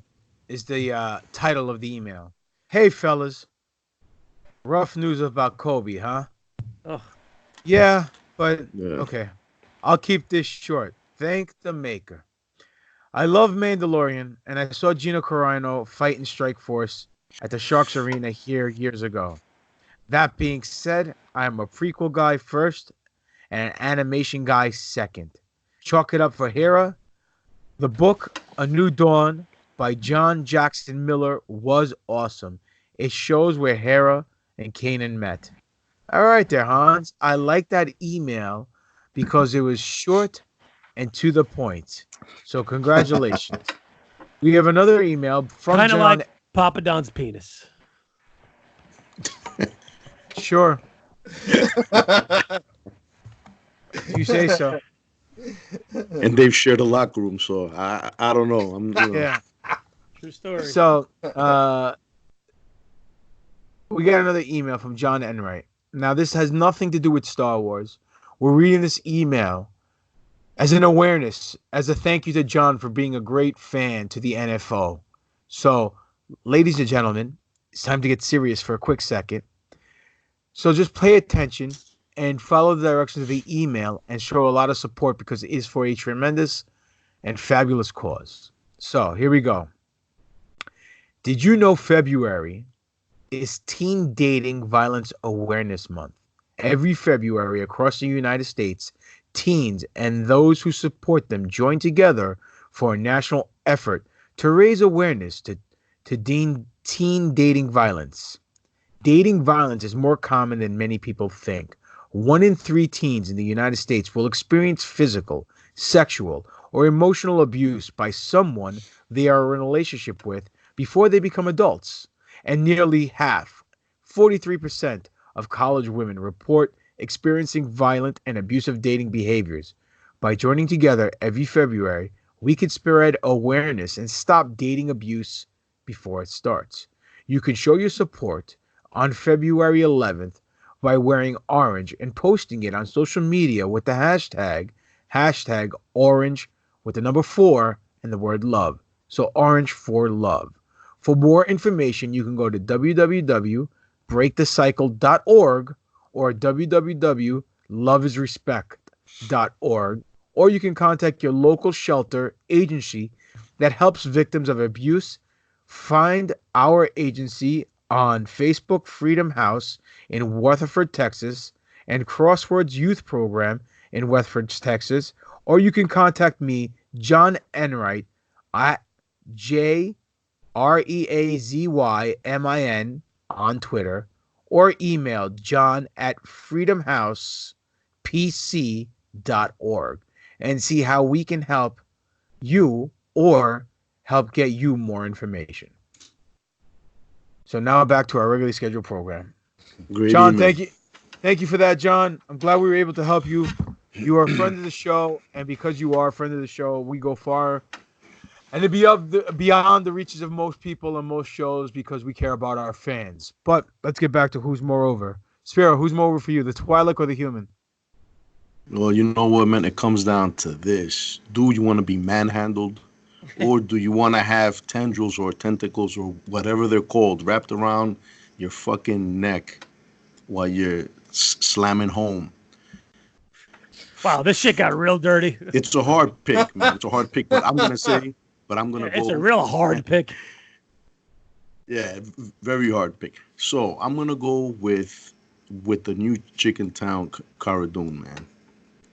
is the title of the email. Hey, fellas. Rough news about Kobe, huh? Oh. Yeah, but okay. I'll keep this short. Thank the maker. I love Mandalorian, and I saw Gina Carano fight in Strike Force at the Sharks Arena here years ago. That being said, I am a prequel guy first and an animation guy second. Chalk it up for Hera. The book, A New Dawn, by John Jackson Miller was awesome. It shows where Hera and Kanan met. All right there, Hans. I like that email because it was short and to the point. So congratulations. We have another email from kind of John. like Papa Don's penis. Sure. You say so. And they've shared a locker room, so I don't know. Yeah. True story. So we got another email from John Enright. Now this has nothing to do with Star Wars. We're reading this email as an awareness, as a thank you to John for being a great fan to the NFO. So, ladies and gentlemen, it's time to get serious for a quick second. So just pay attention and follow the directions of the email and show a lot of support because it is for a tremendous and fabulous cause. So here we go. Did you know February is Teen Dating Violence Awareness Month? Every February across the United States, teens and those who support them join together for a national effort to raise awareness to teen dating violence. Dating violence is more common than many people think. 1 in 3 teens in the United States will experience physical, sexual, or emotional abuse by someone they are in a relationship with before they become adults. And nearly half, 43%, of college women report experiencing violent and abusive dating behaviors. By joining together every February, we can spread awareness and stop dating abuse before it starts. You can show your support on February 11th by wearing orange and posting it on social media with the hashtag orange with the number 4 and the word love. So orange for love. For more information, you can go to www.breakthecycle.org or www.loveisrespect.org, or you can contact your local shelter agency that helps victims of abuse. Find our agency on Facebook, Freedom House in Weatherford, Texas, and Crosswords Youth Program in Weatherford, Texas, or you can contact me, John Enright, at JREAZYMIN on Twitter, or email john@freedomhousepc.org and see how we can help you or help get you more information. So now back to our regularly scheduled program. Great John, email. Thank you for that, John. I'm glad we were able to help you. You are a friend of the show, and because you are a friend of the show, we go far and to be beyond the reaches of most people and most shows because we care about our fans. But let's get back to who's more over. Spiro, who's more over for you, the Twi'lek or the human? Well, you know what, man? It comes down to this. Do you want to be manhandled or do you want to have tendrils or tentacles or whatever they're called wrapped around your fucking neck while you're slamming home? Wow, this shit got real dirty. It's a hard pick, man. It's a hard pick, but I'm gonna go. It's a real hard pick. Yeah, very hard pick. So I'm gonna go with the new Chicken Town Cara Dune, man.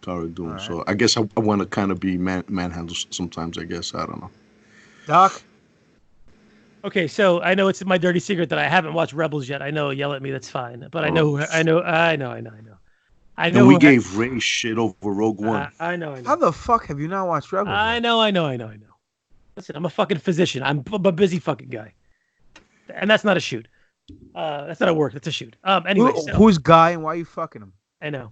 Cara Dune. Right. So I guess I want to kind of be manhandled sometimes. I guess I don't know. Doc. Okay, so I know it's my dirty secret that I haven't watched Rebels yet. I know, yell at me, that's fine. But I know. And we gave Ray shit over Rogue One. I know. How the fuck have you not watched Rebels? I know. Listen, I'm a fucking physician. I'm a busy fucking guy. And that's not a shoot. That's not a work. That's a shoot. Anyway, who's Guy and why are you fucking him? I know.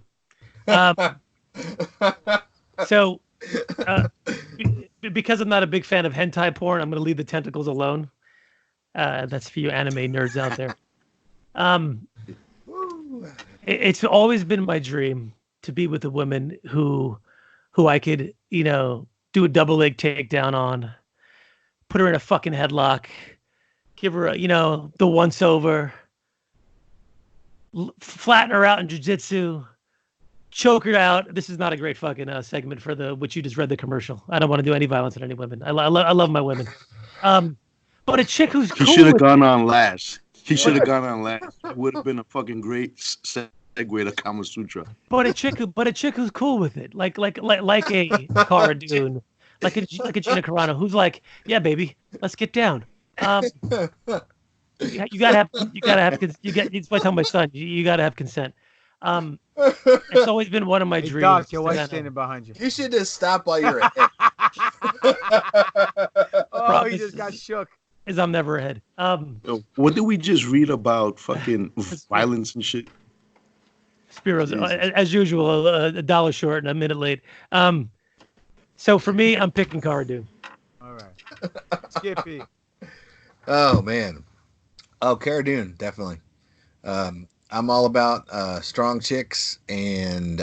Because I'm not a big fan of hentai porn, I'm going to leave the tentacles alone. That's for you anime nerds out there. It's always been my dream to be with a woman who I could, do a double leg takedown on, put her in a fucking headlock, give her, the once over, flatten her out in jiu-jitsu, choke her out. This is not a great fucking segment for which you just read the commercial. I don't want to do any violence on any women. I love my women. But a chick who's cool. He should have gone on last. It would have been a fucking great segue to Kama Sutra. But a chick who's cool with it, like a Cara Dune, like a Gina Carano, who's like, yeah, baby, let's get down. You gotta have it's what I tell my son. You gotta have consent. It's always been one of my dreams. Doc, your wife's standing behind you. You should just stop while you're ahead. He just got shook. Is I'm never ahead. What did we just read about fucking violence and shit? Spiro's, as usual, a dollar short and a minute late. So for me, I'm picking Cara Dune. All right. Skippy. Oh, man. Oh, Cara Dune, definitely. I'm all about strong chicks, and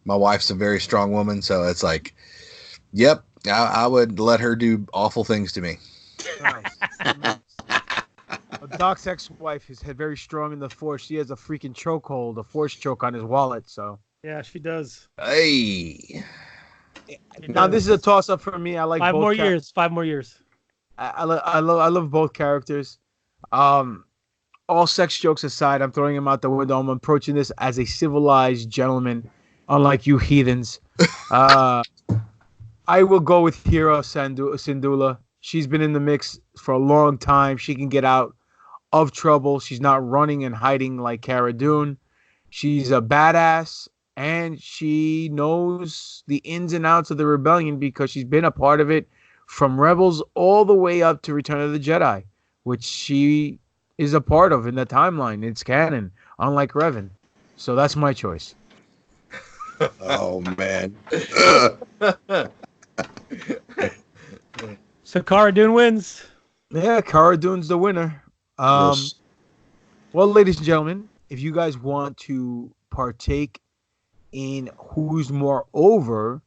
my wife's a very strong woman, so it's like, yep, I would let her do awful things to me. Nice. Doc's ex-wife is very strong in the Force. She has a freaking chokehold, a Force choke on his wallet. So yeah, she does. Hey. Now this is a toss-up for me. I like 5 more years. 5 more years. I love both characters. All sex jokes aside, I'm throwing them out the window. I'm approaching this as a civilized gentleman, unlike you heathens. I will go with Hera Syndulla. She's been in the mix for a long time. She can get out of trouble. She's not running and hiding like Cara Dune. She's a badass, and she knows the ins and outs of the rebellion because she's been a part of it from Rebels all the way up to Return of the Jedi, which she is a part of in the timeline. It's canon, unlike Revan. So that's my choice. Oh, man. So Cara Dune wins. Yeah, Cara Dune's the winner. Yes. Well, ladies and gentlemen, if you guys want to partake in Who's More Over,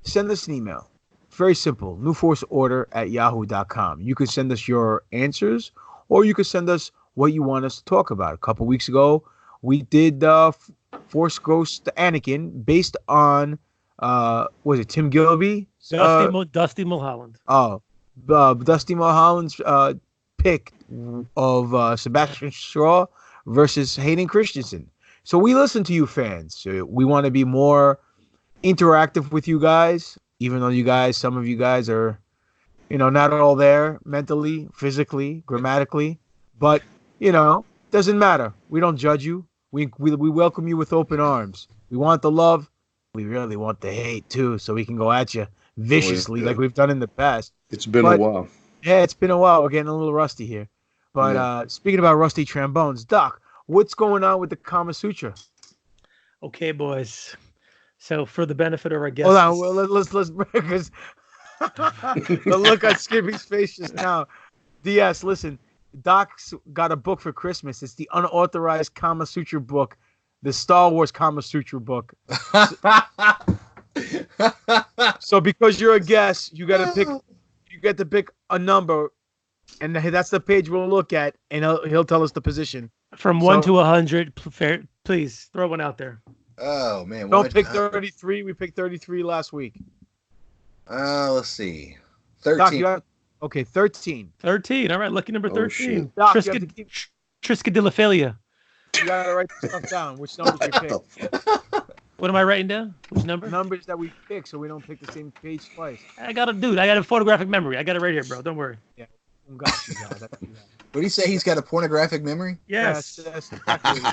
send us an email. Very simple. newforceorder@yahoo.com. You can send us your answers, or you can send us what you want us to talk about. A couple weeks ago, we did Force Ghost Anakin based on, was it Tim Gilby? Dusty Mulholland. Oh, Dusty Mulholland's pick of Sebastian Shaw versus Hayden Christensen. So we listen to you fans. So we want to be more interactive with you guys, even though some of you guys are, not all there mentally, physically, grammatically. But, doesn't matter. We don't judge you. We welcome you with open arms. We want the love. We really want the hate, too, so we can go at you viciously like we've done in the past. It's been a while. Yeah, it's been a while. We're getting a little rusty here. But speaking about rusty trombones, Doc, what's going on with the Kama Sutra? Okay, boys. So for the benefit of our guests, hold on. Well, let's because the look on Skippy's face just now. DS, listen. Doc's got a book for Christmas. It's the unauthorized Kama Sutra book, the Star Wars Kama Sutra book. So because you're a guest, you got to pick. You get to pick a number, and that's the page we'll look at, and he'll tell us the position. From 1 to 100, please throw one out there. Oh man, don't pick 33. We picked 33 last week. Let's see, 13. Doc, okay, 13. 13. All right, lucky number 13. Doc, Triskaidilophilia. You gotta write this stuff down. Which numbers we pick? What am I writing down? Which number? Numbers that we pick, so we don't pick the same page twice. I got a photographic memory. I got it right here, bro. Don't worry. Yeah. Got you, what do you say? He's got a pornographic memory? Yes. That's exactly what he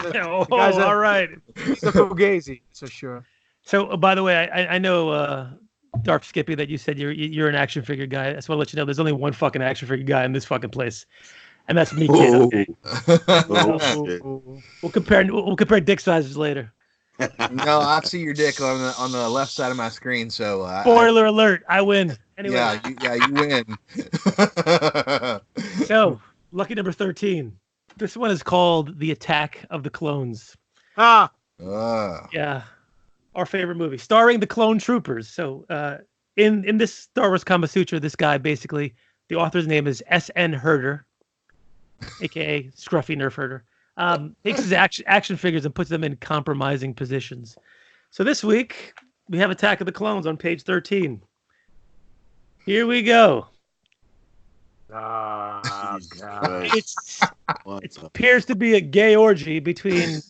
said. All right. He's a fugazi, so sure. So, by the way, I know, Darth Skippy, that you said you're an action figure guy. I just want to let you know there's only one fucking action figure guy in this fucking place, and that's me, kid. Okay? We'll compare dick sizes later. No, I see your dick on the left side of my screen. So spoiler alert, I win. Anyway. You win. So, lucky number 13. This one is called The Attack of the Clones. Yeah, our favorite movie, starring the clone troopers. So, in this Star Wars Kama Sutra, this guy basically, the author's name is S.N. Herder, aka Scruffy Nerf Herder. Takes his action figures and puts them in compromising positions. So this week we have Attack of the Clones on page 13. Here we go. God. It appears to be a gay orgy between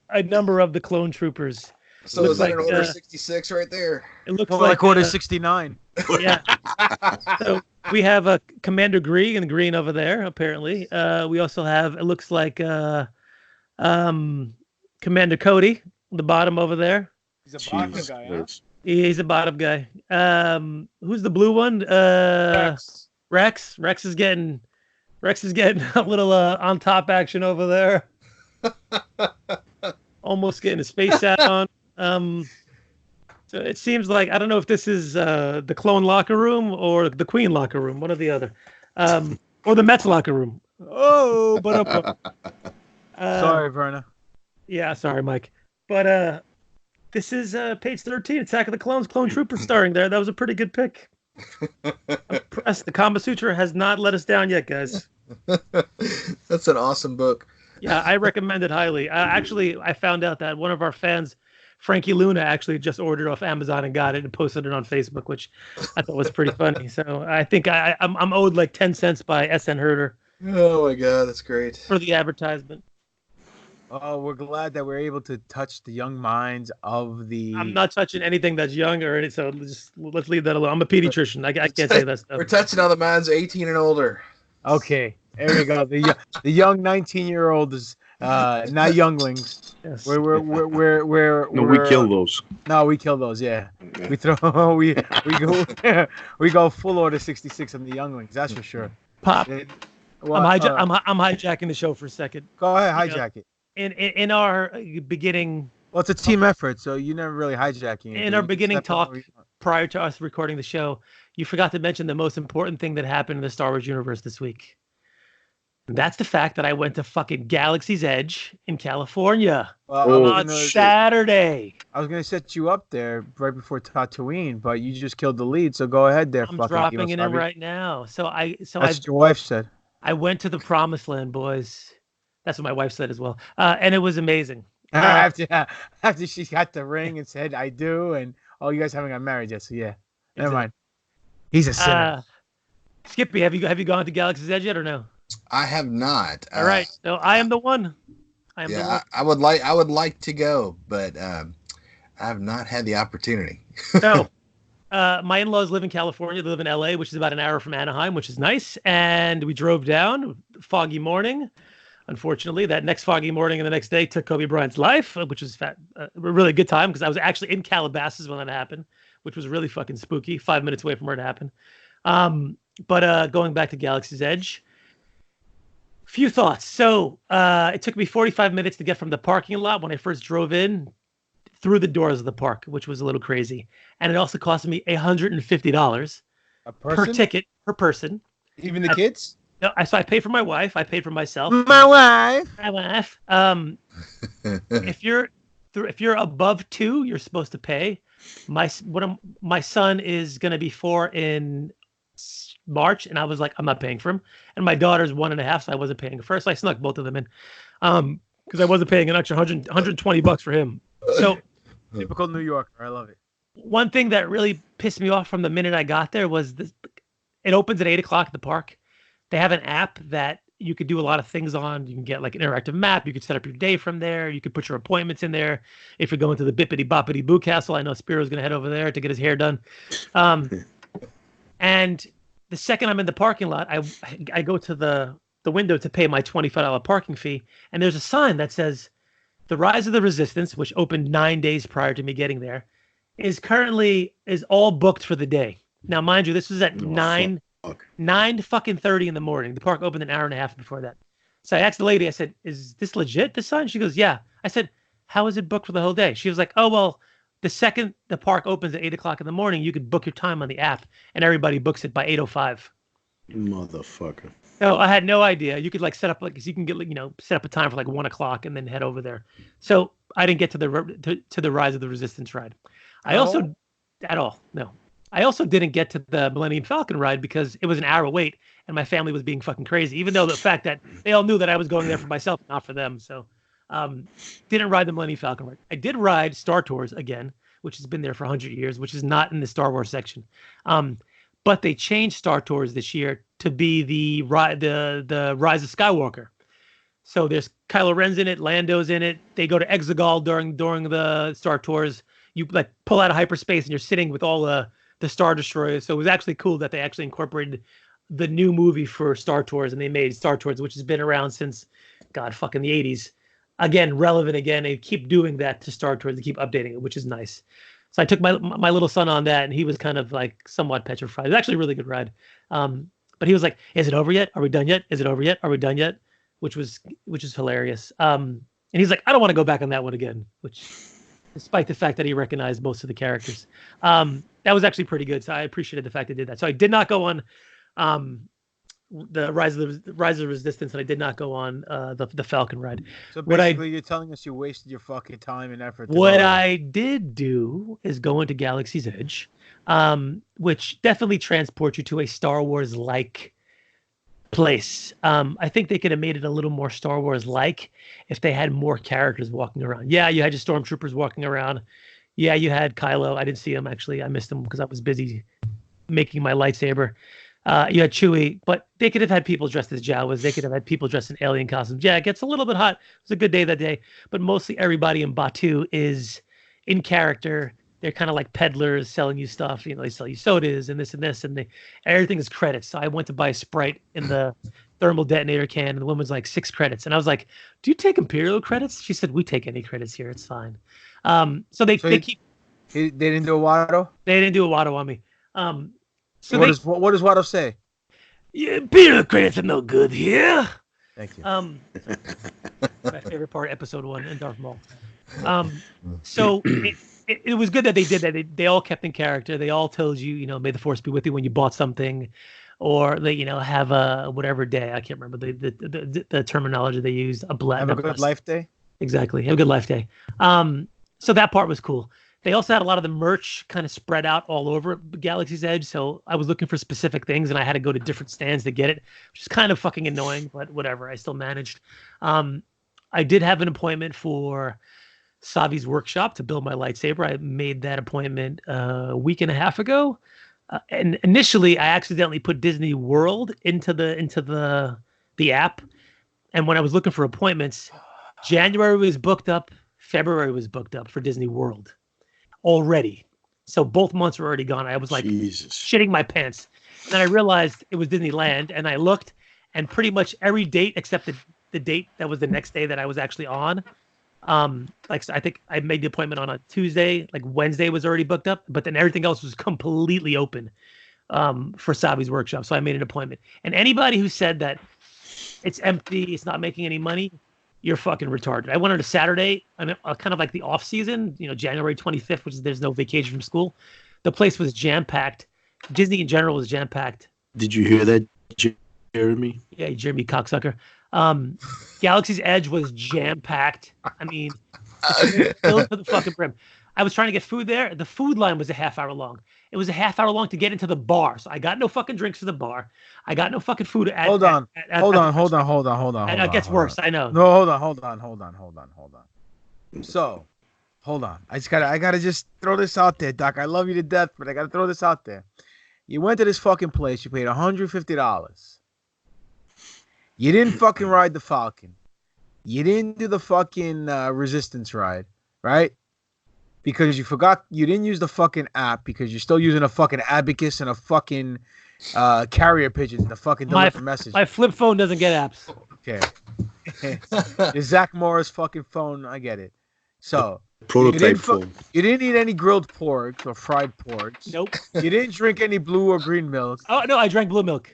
a number of the clone troopers. So is that an order 66 right there? It looks like order 69. Yeah. So we have Commander Green and Green over there, apparently. We also have, it looks like Commander Cody, the bottom over there. He's a bottom guy, huh? He's a bottom guy. Who's the blue one? Rex. Rex is getting a little on top action over there. Almost getting a space hat on. So it seems like, I don't know if this is the clone locker room or the Queen locker room, one or the other, or the Mets locker room. Oh, but sorry, Verna. Yeah, sorry, Mike. But this is page 13, Attack of the Clones, Clone Troopers starring there. That was a pretty good pick. I'm impressed. The Kama Sutra has not let us down yet, guys. That's an awesome book. Yeah, I recommend it highly. Actually, I found out that one of our fans, Frankie Luna, actually just ordered off Amazon and got it and posted it on Facebook, which I thought was pretty funny. So I think I'm owed like 10 cents by SN Herder. Oh my God, that's great. For the advertisement. Oh, we're glad that we're able to touch the young minds of the... I'm not touching anything that's young or anything, so let's leave that alone. I'm a pediatrician. I can't say that stuff. We're touching on the minds 18 and older. Okay, there we go. The young 19-year-old is not younglings. Yes. We kill those. No, we kill those. Yeah, we throw we go full order 66 on the younglings. That's for sure. Pop. I'm hijacking the show for a second. Go ahead, hijack it. In our beginning. Well, it's a team effort, so you never really hijacking it. In our beginning talk prior to us recording the show, you forgot to mention the most important thing that happened in the Star Wars universe this week. And that's the fact that I went to fucking Galaxy's Edge in California on Saturday. I was going to set you up there right before Tatooine, but you just killed the lead, so go ahead there. I'm dropping it in right now. That's what your wife said. I went to the Promised Land, boys. That's what my wife said as well. And it was amazing. After she got the ring and said, I do, and you guys haven't got married yet, so yeah. Never mind. He's a sinner. Skippy, have you gone to Galaxy's Edge yet or no? I have not. All right. So I am the one. I would like to go, but I have not had the opportunity. So my in-laws live in California. They live in LA, which is about an hour from Anaheim, which is nice. And we drove down, foggy morning. Unfortunately, that next foggy morning and the next day took Kobe Bryant's life, which was a really good time because I was actually in Calabasas when that happened, which was really fucking spooky, 5 minutes away from where it happened. But going back to Galaxy's Edge, few thoughts. So it took me 45 minutes to get from the parking lot when I first drove in through the doors of the park, which was a little crazy. And it also cost me $150 per ticket per person. Even the kids? No, so I paid for my wife. I paid for myself. My wife. If you're if you're above 2, you're supposed to pay. My son is gonna be 4 in March, and I was like, I'm not paying for him. And my daughter's 1.5, so I wasn't paying first. So I snuck both of them in, because I wasn't paying an extra $120 for him. So Typical New Yorker. I love it. one thing that really pissed me off from the minute I got there was this. It opens at 8 o'clock at the park. They have an app that you could do a lot of things on. You can get like an interactive map. You could set up your day from there. You could put your appointments in there. If you're going to the Bippity Boppity Boo Castle, I know Spiro's going to head over there to get his hair done. And the second I'm in the parking lot, I go to the window to pay my $25 parking fee. And there's a sign that says, "The Rise of the Resistance," which opened 9 days prior to me getting there, is all booked for the day. Now, mind you, this was at 9:30 in the morning. The park opened an hour and a half before that. So I asked the lady, I said, "Is this legit, this sign?" She goes, "Yeah." I said, "How is it booked for the whole day?" She was like, "Oh, well, the second the park opens at 8 o'clock in the morning, you could book your time on the app, and everybody books it by 8:05. Motherfucker. No, I had no idea. You could like set up you can get set up a time for like 1 o'clock and then head over there. So I didn't get to the Rise of the Resistance ride. I also didn't get to the Millennium Falcon ride because it was an hour wait and my family was being fucking crazy. Even though the fact that they all knew that I was going there for myself, not for them. So didn't ride the Millennium Falcon ride. I did ride Star Tours again, which has been there for 100 years, which is not in the Star Wars section. But they changed Star Tours this year to be the Rise of Skywalker. So there's Kylo Ren's in it, Lando's in it. They go to Exegol during the Star Tours. You like pull out of hyperspace and you're sitting with all the Star Destroyers. So it was actually cool that they actually incorporated the new movie for Star Tours, and they made Star Tours, which has been around since the 80s. Again, relevant again. They keep doing that to Star Tours. They keep updating it, which is nice. So I took my little son on that, and he was kind of like somewhat petrified. It was actually a really good ride. But he was like, "Is it over yet? Are we done yet? Is it over yet? Are we done yet?" Which is hilarious. And he's like, "I don't want to go back on that one again," which, despite the fact that he recognized most of the characters, that was actually pretty good. So I appreciated the fact they did that. So I did not go on the Rise of the Resistance, and I did not go on the Falcon ride. So basically, you're telling us you wasted your fucking time and effort. What I did do is go into Galaxy's Edge, which definitely transports you to a Star Wars-like place. I think they could have made it a little more Star Wars-like if they had more characters walking around. Yeah, you had your stormtroopers walking around. Yeah, you had Kylo. I didn't see him, actually. I missed him because I was busy making my lightsaber. You had Chewie, but they could have had people dressed as Jawas. They could have had people dressed in alien costumes. Yeah, it gets a little bit hot. It was a good day that day, but mostly everybody in Batuu is in character. They're kind of like peddlers selling you stuff. They sell you sodas and this, and everything is credits. So I went to buy a Sprite in the thermal detonator can, and the woman's like 6 credits. And I was like, "Do you take Imperial credits?" She said, "We take any credits here. It's fine." So they keep. They didn't do a Watto? They didn't do a Watto on me. So what does Watto say? "Yeah, Imperial credits are no good here." Thank you. My favorite part, episode 1 in Darth Maul. So it was good that they did that. They all kept in character. They all told you, "May the Force be with you" when you bought something, or they, have a whatever day. I can't remember the terminology they used. Have a good life day. Exactly. Have a good life day. So that part was cool. They also had a lot of the merch kind of spread out all over Galaxy's Edge. So I was looking for specific things, and I had to go to different stands to get it, which is kind of fucking annoying, but whatever. I still managed. I did have an appointment for Savi's workshop to build my lightsaber. I made that appointment a week and a half ago. And initially, I accidentally put Disney World into the app. And when I was looking for appointments, January was booked up. February was booked up for Disney World already. So both months were already gone. I was like shitting my pants. And then I realized it was Disneyland, and I looked, and pretty much every date except the date that was the next day that I was actually on. So I think I made the appointment on a Tuesday. Like Wednesday was already booked up, but then everything else was completely open for Savi's workshop. So I made an appointment. And anybody who said that it's empty, it's not making any money, you're fucking retarded. I went on a Saturday, kind of like the off season, January 25th, which is there's no vacation from school. The place was jam packed. Disney in general was jam packed. Did you hear that, Jeremy? Yeah, Jeremy cocksucker. Galaxy's Edge was jam packed. I mean, Filled to the fucking brim. I was trying to get food there. The food line was a half hour long. It was a half hour long to get into the bar. So I got no fucking drinks for the bar. I got no fucking food. Hold on. Hold on. And it gets worse. I know. No, hold on. So, hold on. I gotta just throw this out there, Doc. I love you to death, but I gotta throw this out there. You went to this fucking place. You paid $150. You didn't fucking ride the Falcon. You didn't do the fucking resistance ride, right? Because you forgot, you didn't use the fucking app because you're still using a fucking abacus and a fucking carrier pigeon to fucking deliver message. My flip phone doesn't get apps. Okay. The Zach Morris fucking phone, I get it. So, prototype phone. You didn't eat any grilled pork or fried porks. Nope. You didn't drink any blue or green milk. Oh, no, I drank blue milk.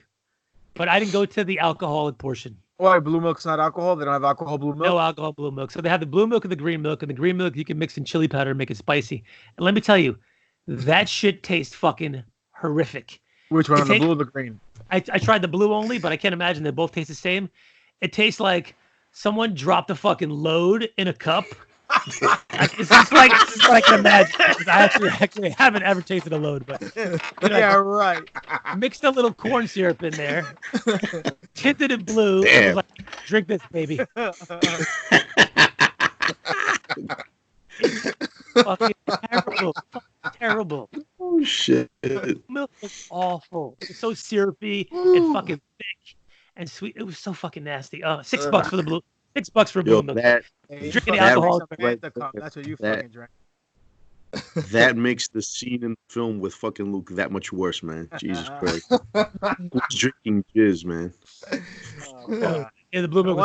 But I didn't go to the alcoholic portion. Why? Blue milk's not alcohol? They don't have alcohol blue milk? No alcohol blue milk. So they have the blue milk and the green milk. And the green milk you can mix in chili powder and make it spicy. And let me tell you, that shit tastes fucking horrific. Which one, the blue or the green? I tried the blue only, but I can't imagine they both taste the same. It tastes like someone dropped a fucking load in a cup. This is what I can imagine. I actually haven't ever tasted a load, but yeah, right. Mixed a little corn syrup in there, tinted it blue. And was like, drink this, baby. Fucking terrible. Terrible. Oh shit. Milk was awful. It was so syrupy and fucking thick and sweet. It was so fucking nasty. $6 for the blue. $6 for blue milk. Drinking alcohol. That's what you fucking drank. That makes the scene in the film with fucking Luke that much worse, man. Jesus Christ. Who's drinking jizz, man? Oh, yeah, the blue milk.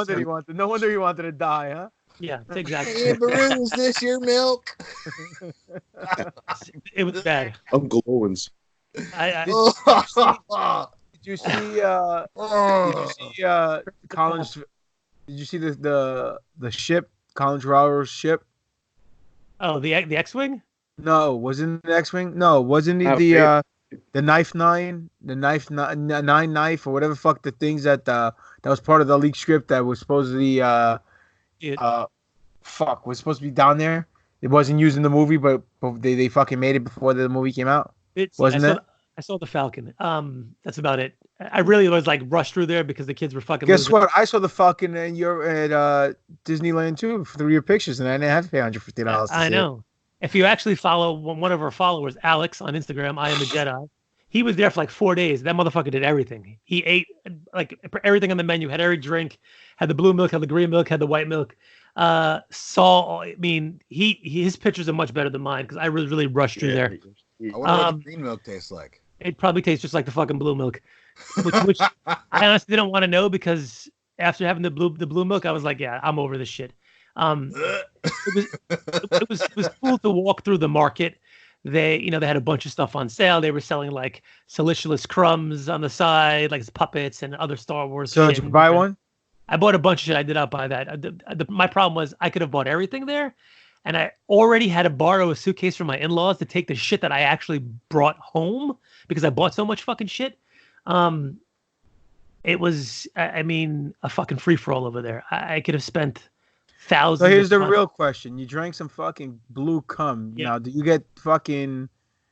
No wonder he wanted to die, huh? Yeah, exactly. Hey, Baru, is this your milk? It was bad. Uncle Owens. Did you see Collins? Did you see the ship, Collins Rowell's ship? Oh, the X-wing? No, wasn't the X-wing? No, wasn't it the knife nine, nine knife or whatever fuck the things that was part of the leaked script that was supposedly was supposed to be down there. It wasn't used in the movie, but they fucking made it before the movie came out. Wasn't it? I saw the Falcon. That's about it. I really was like rushed through there because the kids were fucking. Guess what? I saw the Falcon and you're at Disneyland too for your pictures, and I didn't have to pay $150. I know. If you actually follow one of our followers, Alex, on Instagram, I am a Jedi. He was there for like 4 days. That motherfucker did everything. He ate like everything on the menu. Had every drink. Had the blue milk. Had the green milk. Had the white milk. His pictures are much better than mine because I really rushed through there. I wonder what the green milk tastes like. It probably tastes just like the fucking blue milk, which I honestly didn't want to know because after having the blue milk, I was like, yeah, I'm over this shit. It was cool to walk through the market. They had a bunch of stuff on sale. They were selling like Salicious crumbs on the side, like puppets and other Star Wars. So did you buy one? I bought a bunch of shit. I did not buy that. My problem was I could have bought everything there. And I already had to borrow a suitcase from my in-laws to take the shit that I actually brought home because I bought so much fucking shit. It was, a fucking free-for-all over there. I could have spent thousands. So here's the real question. You drank some fucking blue cum. Yeah. Now, do you get fucking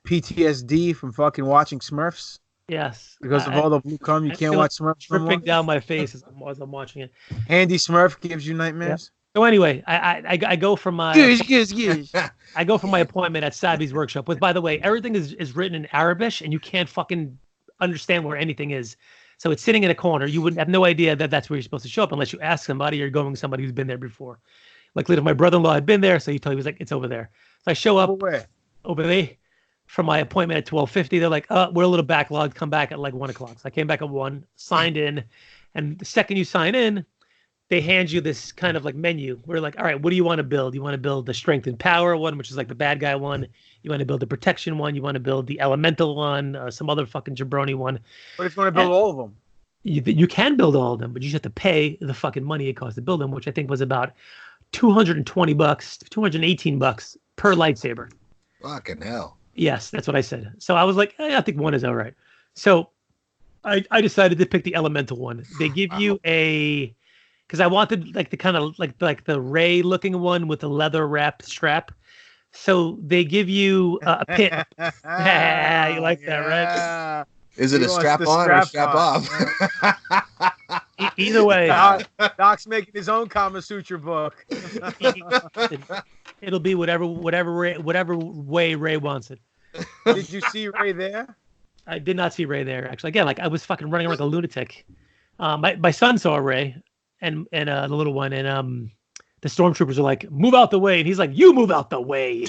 PTSD from fucking watching Smurfs? Yes. Because of all the blue cum, you can't watch Smurfs no more? Dripping down my face as I'm watching it. Andy Smurf gives you nightmares? Yeah. So anyway, I go from my I go from my appointment at Sabi's workshop. With, by the way, everything is written in Arabic, and you can't fucking understand where anything is. So it's sitting in a corner. You wouldn't have no idea that that's where you're supposed to show up unless you ask somebody or going with somebody who's been there before. Like later, my brother-in-law had been there, so he was like, "It's over there." So I show up over there for my appointment at 12:50. They're like, "We're a little backlogged. Come back at like 1:00." So I came back at 1, signed in, and the second you sign in, they hand you this kind of like menu. We're like, all right, what do you want to build? You want to build the strength and power one, which is like the bad guy one. You want to build the protection one. You want to build the elemental one, some other fucking jabroni one. What if you want to build all of them? You can build all of them, but you just have to pay the fucking money it costs to build them, which I think was about $220, $218 per lightsaber. Fucking hell. Yes, that's what I said. So I was like, I think one is all right. So I decided to pick the elemental one. They give you because I wanted like the kind of like the Ray looking one with the leather wrapped strap. So they give you a pin. You like that, right? Is it a strap on or strap off? Either way, Doc's making his own Kama Sutra book. It'll be whatever way Ray wants it. Did you see Ray there? I did not see Ray there, actually. Again, like I was fucking running around like a lunatic. My son saw Ray and the little one, and the stormtroopers are like, "Move out the way," and he's like, "You move out the way."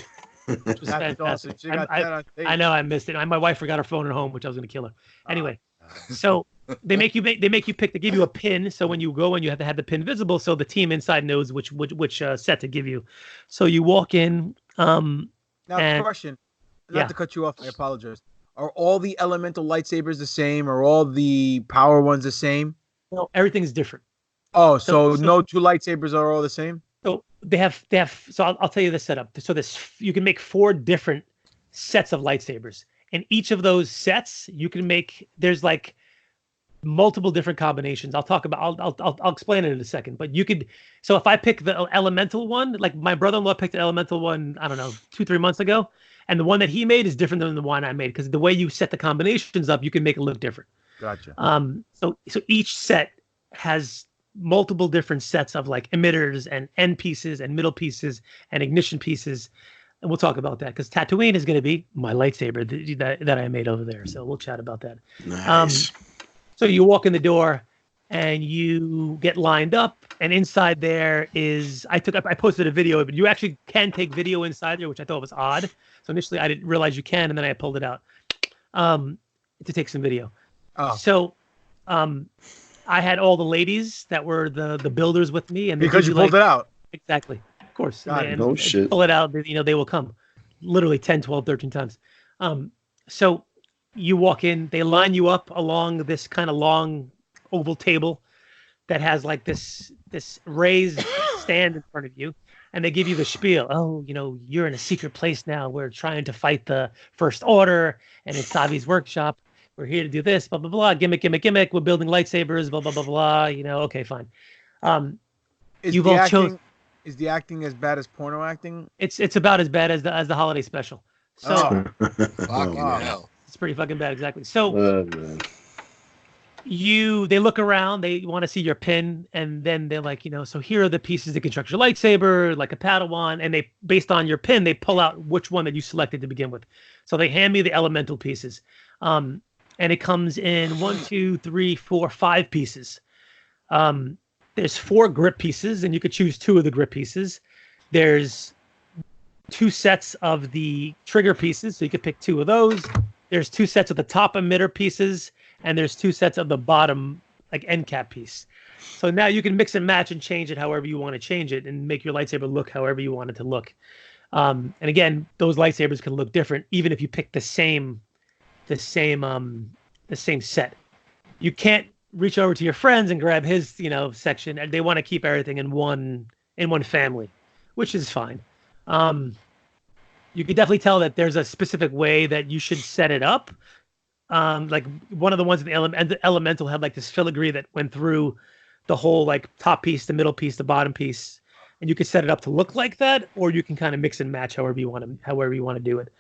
Which was fantastic. I know I missed it. My wife forgot her phone at home, which I was going to kill her. Anyway, so they make you pick. They give you a pin, so when you go in, you have to have the pin visible, so the team inside knows which set to give you. So you walk in. Now, question. Not to cut you off, I apologize. Are all the elemental lightsabers the same? Are all the power ones the same? No, everything's different. Oh, so no two lightsabers are all the same? So they have. So I'll tell you the setup. So you can make 4 different sets of lightsabers, and each of those sets you can make. There's like multiple different combinations. I'll explain it in a second. But you could. So if I pick the elemental one, like my brother-in-law picked the elemental one, I don't know, 2-3 months ago, and the one that he made is different than the one I made because the way you set the combinations up, you can make it look different. Gotcha. So each set has multiple different sets of like emitters and end pieces and middle pieces and ignition pieces, and we'll talk about that because Tatooine is going to be my lightsaber that I made over there. So we'll chat about that. Nice. So you walk in the door and you get lined up, and inside there is I posted a video of it. You actually can take video inside there, which I thought was odd. So initially I didn't realize you can, and then I pulled it out to take some video. Oh. So I had all the ladies that were the builders with me, and because you pulled it out. Exactly, of course. No shit. Pull it out. They will come, literally 10, 12, 13 times. So you walk in, they line you up along this kind of long oval table that has like this raised stand in front of you, and they give you the spiel. Oh, you're in a secret place now. We're trying to fight the First Order, and it's Savi's workshop. We're here to do this, blah, blah, blah, gimmick. We're building lightsabers, blah, blah, blah, blah. Okay, fine. Is the acting as bad as porno acting? It's about as bad as the holiday special. So fucking hell. It's pretty fucking bad, exactly. So they look around, they want to see your pin, and then they're like, so here are the pieces to construct your lightsaber, like a Padawan, and they, based on your pin, they pull out which one that you selected to begin with. So they hand me the elemental pieces. And it comes in 1, 2, 3, 4, 5 pieces. There's 4 grip pieces, and you could choose 2 of the grip pieces. There's 2 sets of the trigger pieces, so you could pick 2 of those. There's 2 sets of the top emitter pieces, and there's 2 sets of the bottom, like end cap piece. So now you can mix and match and change it however you want to change it, and make your lightsaber look however you want it to look. And again, those lightsabers can look different, even if you pick the same set. You can't reach over to your friends and grab his, section, and they want to keep everything in one family, which is fine. You could definitely tell that there's a specific way that you should set it up. Like one of the ones in the elemental had like this filigree that went through the whole like top piece, the middle piece, the bottom piece, and you could set it up to look like that, or you can kind of mix and match however you want to do it.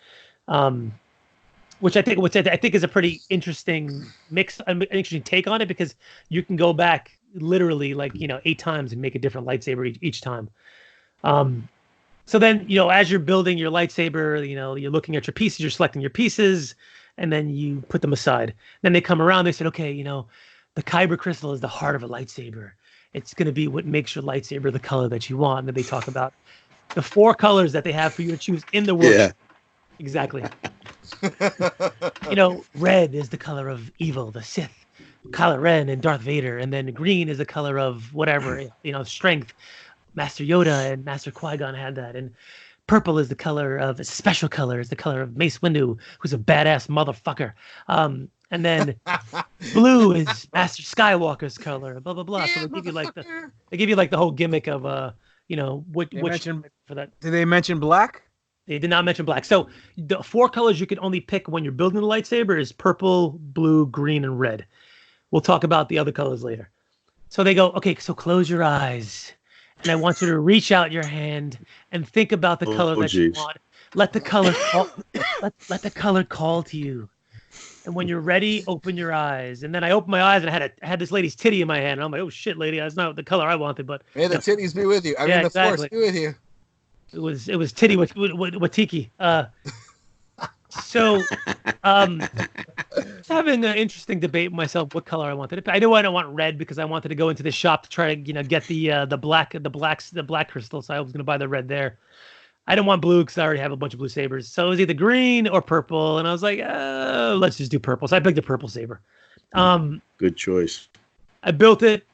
Which I think is a pretty interesting mix, an interesting take on it, because you can go back literally 8 times and make a different lightsaber each time. So then, as you're building your lightsaber, you're looking at your pieces, you're selecting your pieces, and then you put them aside. Then they come around, they said, okay, the kyber crystal is the heart of a lightsaber. It's going to be what makes your lightsaber the color that you want. And then they talk about the 4 colors that they have for you to choose in the world. Yeah. Exactly. Red is the color of evil, the Sith, Kylo Ren and Darth Vader, and then green is the color of whatever, strength. Master Yoda and Master Qui-Gon had that, and purple is the color of, it's a special color, it's the color of Mace Windu, who's a badass motherfucker. And then blue is Master Skywalker's color, blah blah blah. So they give you like the whole gimmick of which for that. Did they mention black? They did not mention black. So the 4 colors you can only pick when you're building the lightsaber is purple, blue, green, and red. We'll talk about the other colors later. So they go, okay, so close your eyes. And I want you to reach out your hand and think about the color that you jeez. want. Let the color call, let the color call to you. And when you're ready, open your eyes. And then I opened my eyes and I had this lady's titty in my hand. And I'm like, oh shit, lady, that's not the color I wanted. But May the titties be with you. I mean, the force be with you. It was titty with tiki. So having an interesting debate with myself what color I wanted. I knew I don't want red because I wanted to go into the shop to try to get the black crystal. So I was going to buy the red there. I didn't want blue because I already have a bunch of blue sabers. So it was either green or purple, and I was like, let's just do purple. So I picked the purple saber. Good choice. I built it.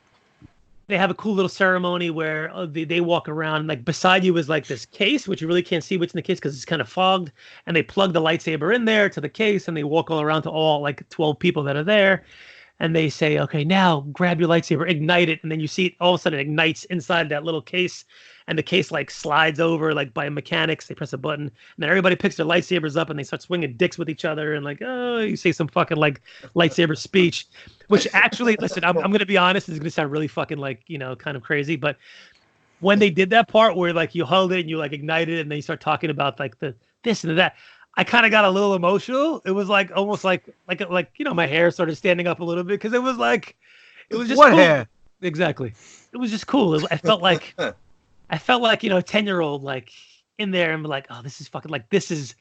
They have a cool little ceremony where they walk around. Like beside you is like this case, which you really can't see what's in the case because it's kind of fogged. And they plug the lightsaber in there to the case, and they walk all around to all like 12 people that are there. And they say, okay, now grab your lightsaber, ignite it. And then you see it all of a sudden it ignites inside that little case. And the case like slides over like by mechanics. They press a button. And then everybody picks their lightsabers up and they start swinging dicks with each other. And like, oh, you say some fucking like lightsaber speech. Which actually, listen, I'm going to be honest. It's going to sound really fucking like, kind of crazy. But when they did that part where like you held it and you like ignited it and then you start talking about like the this and that, I kind of got a little emotional. It was like almost like my hair started standing up a little bit because it was just what cool. hair? Exactly. It was just cool. I felt like 10-year-old like in there and like, oh, this is fucking like this is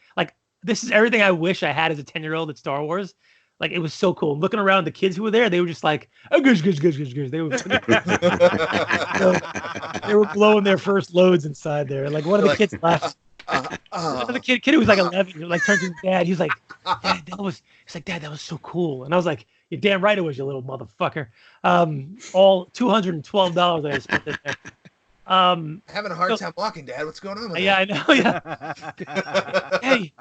everything I wish I had as a 10-year-old at Star Wars. Like it was so cool. Looking around, the kids who were there, they were just like, oh, gosh. They were blowing their first loads inside there. Like one of the kids left. The kid who was like 11, like turned to his dad. He was like, Dad, that was so cool. And I was like, you're damn right it was, you little motherfucker. All $212 I spent it there. Having a hard time walking, Dad. What's going on with I know. Yeah. Hey,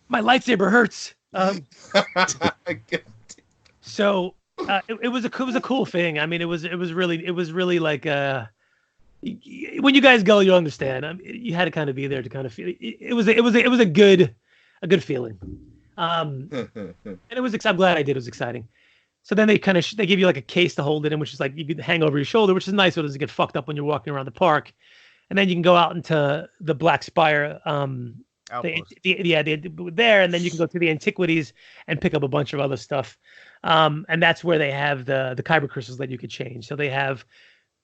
my lightsaber hurts. So it was a cool thing. I mean, it was really like when you guys go, you'll understand. You had to kind of be there to kind of feel. It was a good feeling. And it was. I'm glad I did. It was exciting. So then they give you like a case to hold it in, which is like you could hang over your shoulder, which is nice so it doesn't get fucked up when you're walking around the park. And then you can go out into the Black Spire. There, and then you can go to the antiquities and pick up a bunch of other stuff. And that's where they have the kyber crystals that you could change. So they have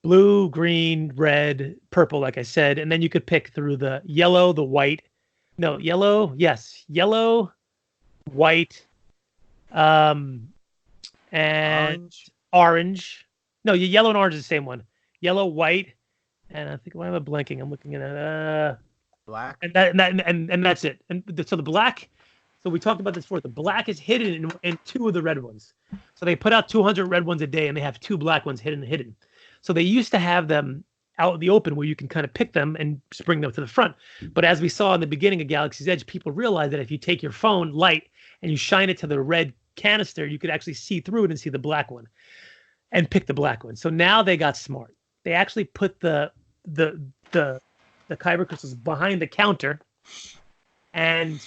blue, green, red, purple, like I said, and then you could pick through the yellow, the white. No, yellow, yes, yellow, white, and orange. No, yellow and orange is the same one. Yellow, white, and I think why am I blanking? I'm looking at black. And that's it. And so the black. So we talked about this before. The black is hidden in two of the red ones. So they put out 200 red ones a day, and they have 2 black ones hidden. So they used to have them out in the open where you can kind of pick them and just bring them to the front. But as we saw in the beginning of Galaxy's Edge, people realized that if you take your phone light and you shine it to the red canister, you could actually see through it and see the black one and pick the black one. So now they got smart. They actually put the kyber crystals behind the counter, and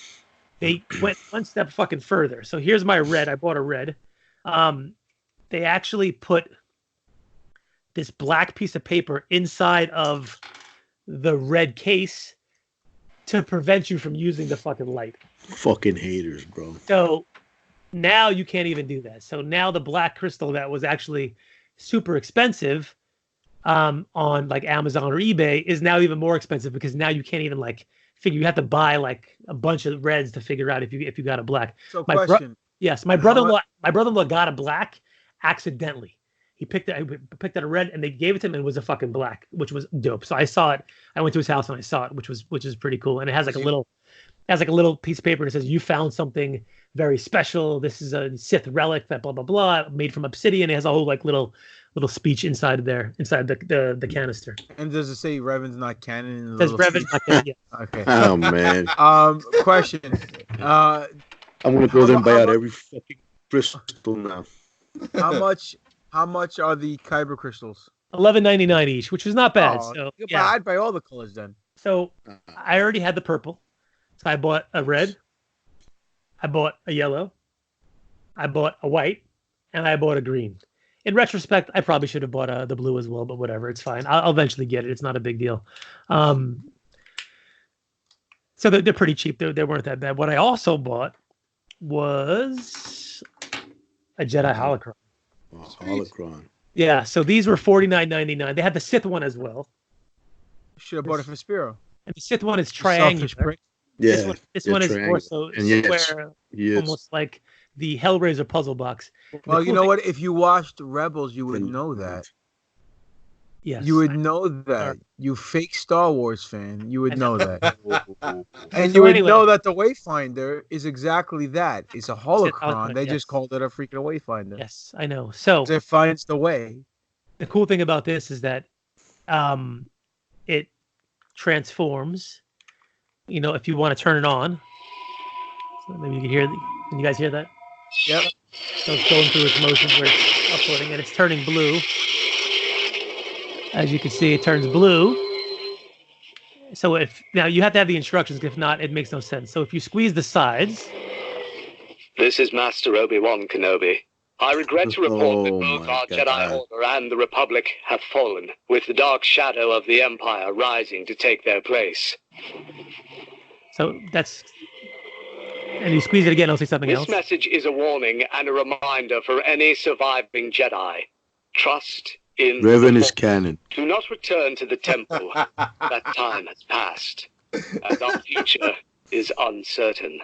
they went one step fucking further. So here's my red. I bought a red. They actually put this black piece of paper inside of the red case to prevent you from using the fucking light. Fucking haters, bro. So now you can't even do that. So now the black crystal that was actually super expensive on like Amazon or eBay is now even more expensive because now you can't even like figure. You have to buy like a bunch of reds to figure out if you got a black. So question. Yes, my brother-in-law got a black accidentally. He picked out a red and they gave it to him and it was a fucking black, which was dope. So I saw it. I went to his house and I saw it, which is pretty cool. And it has like a little piece of paper and it says, "You found something very special. This is a Sith relic that blah blah blah, made from obsidian." It has a whole like little speech inside the canister. And does it say Revan's not canon? It says Revan's not canon. Yeah. Okay. Oh man. Question. I'm gonna go there and buy out every fucking crystal now. How much are the kyber crystals? $11.99 each, which was not bad. Oh, so yeah, I'd buy all the colors then. So I already had the purple, so I bought a red, I bought a yellow, I bought a white, and I bought a green. in retrospect, I probably should have bought the blue as well, but whatever, it's fine. I'll eventually get it. It's not a big deal. So they're pretty cheap. They weren't that bad. What I also bought was a Jedi holocron. Oh, holocron. Yeah, so these were $49.99. They had the Sith one as well. Should have bought it for Spiro. And the Sith one is triangular. Yeah. This one is more so square, yes. almost like the Hellraiser puzzle box. Well, you know what? If you watched Rebels, you would know that. Yes. You would know that. You fake Star Wars fan. You would know that. And So you would anyway. know that the Wayfinder is exactly that. It's a holocron. They yes. just called it a freaking Wayfinder. Yes, I know. So It finds the way. the cool thing about this is that it transforms. You know, if you want to turn it on. So maybe you can hear. Can you guys hear that? Yep. So it's going through its motions where it's uploading, and it's turning blue. As you can see, it turns blue. So now you have to have the instructions. If not, it makes no sense. So if you squeeze the sides. This is Master Obi-Wan Kenobi. I regret to report that Oh both my our God. Jedi Order and the Republic have fallen, with the dark shadow of the Empire rising to take their place. So that's. And you squeeze it again, I'll say something This else. message is a warning and a reminder for any surviving Jedi. Trust in Revan the is Force. canon. Do not return to the temple. That time has passed, and our future is uncertain.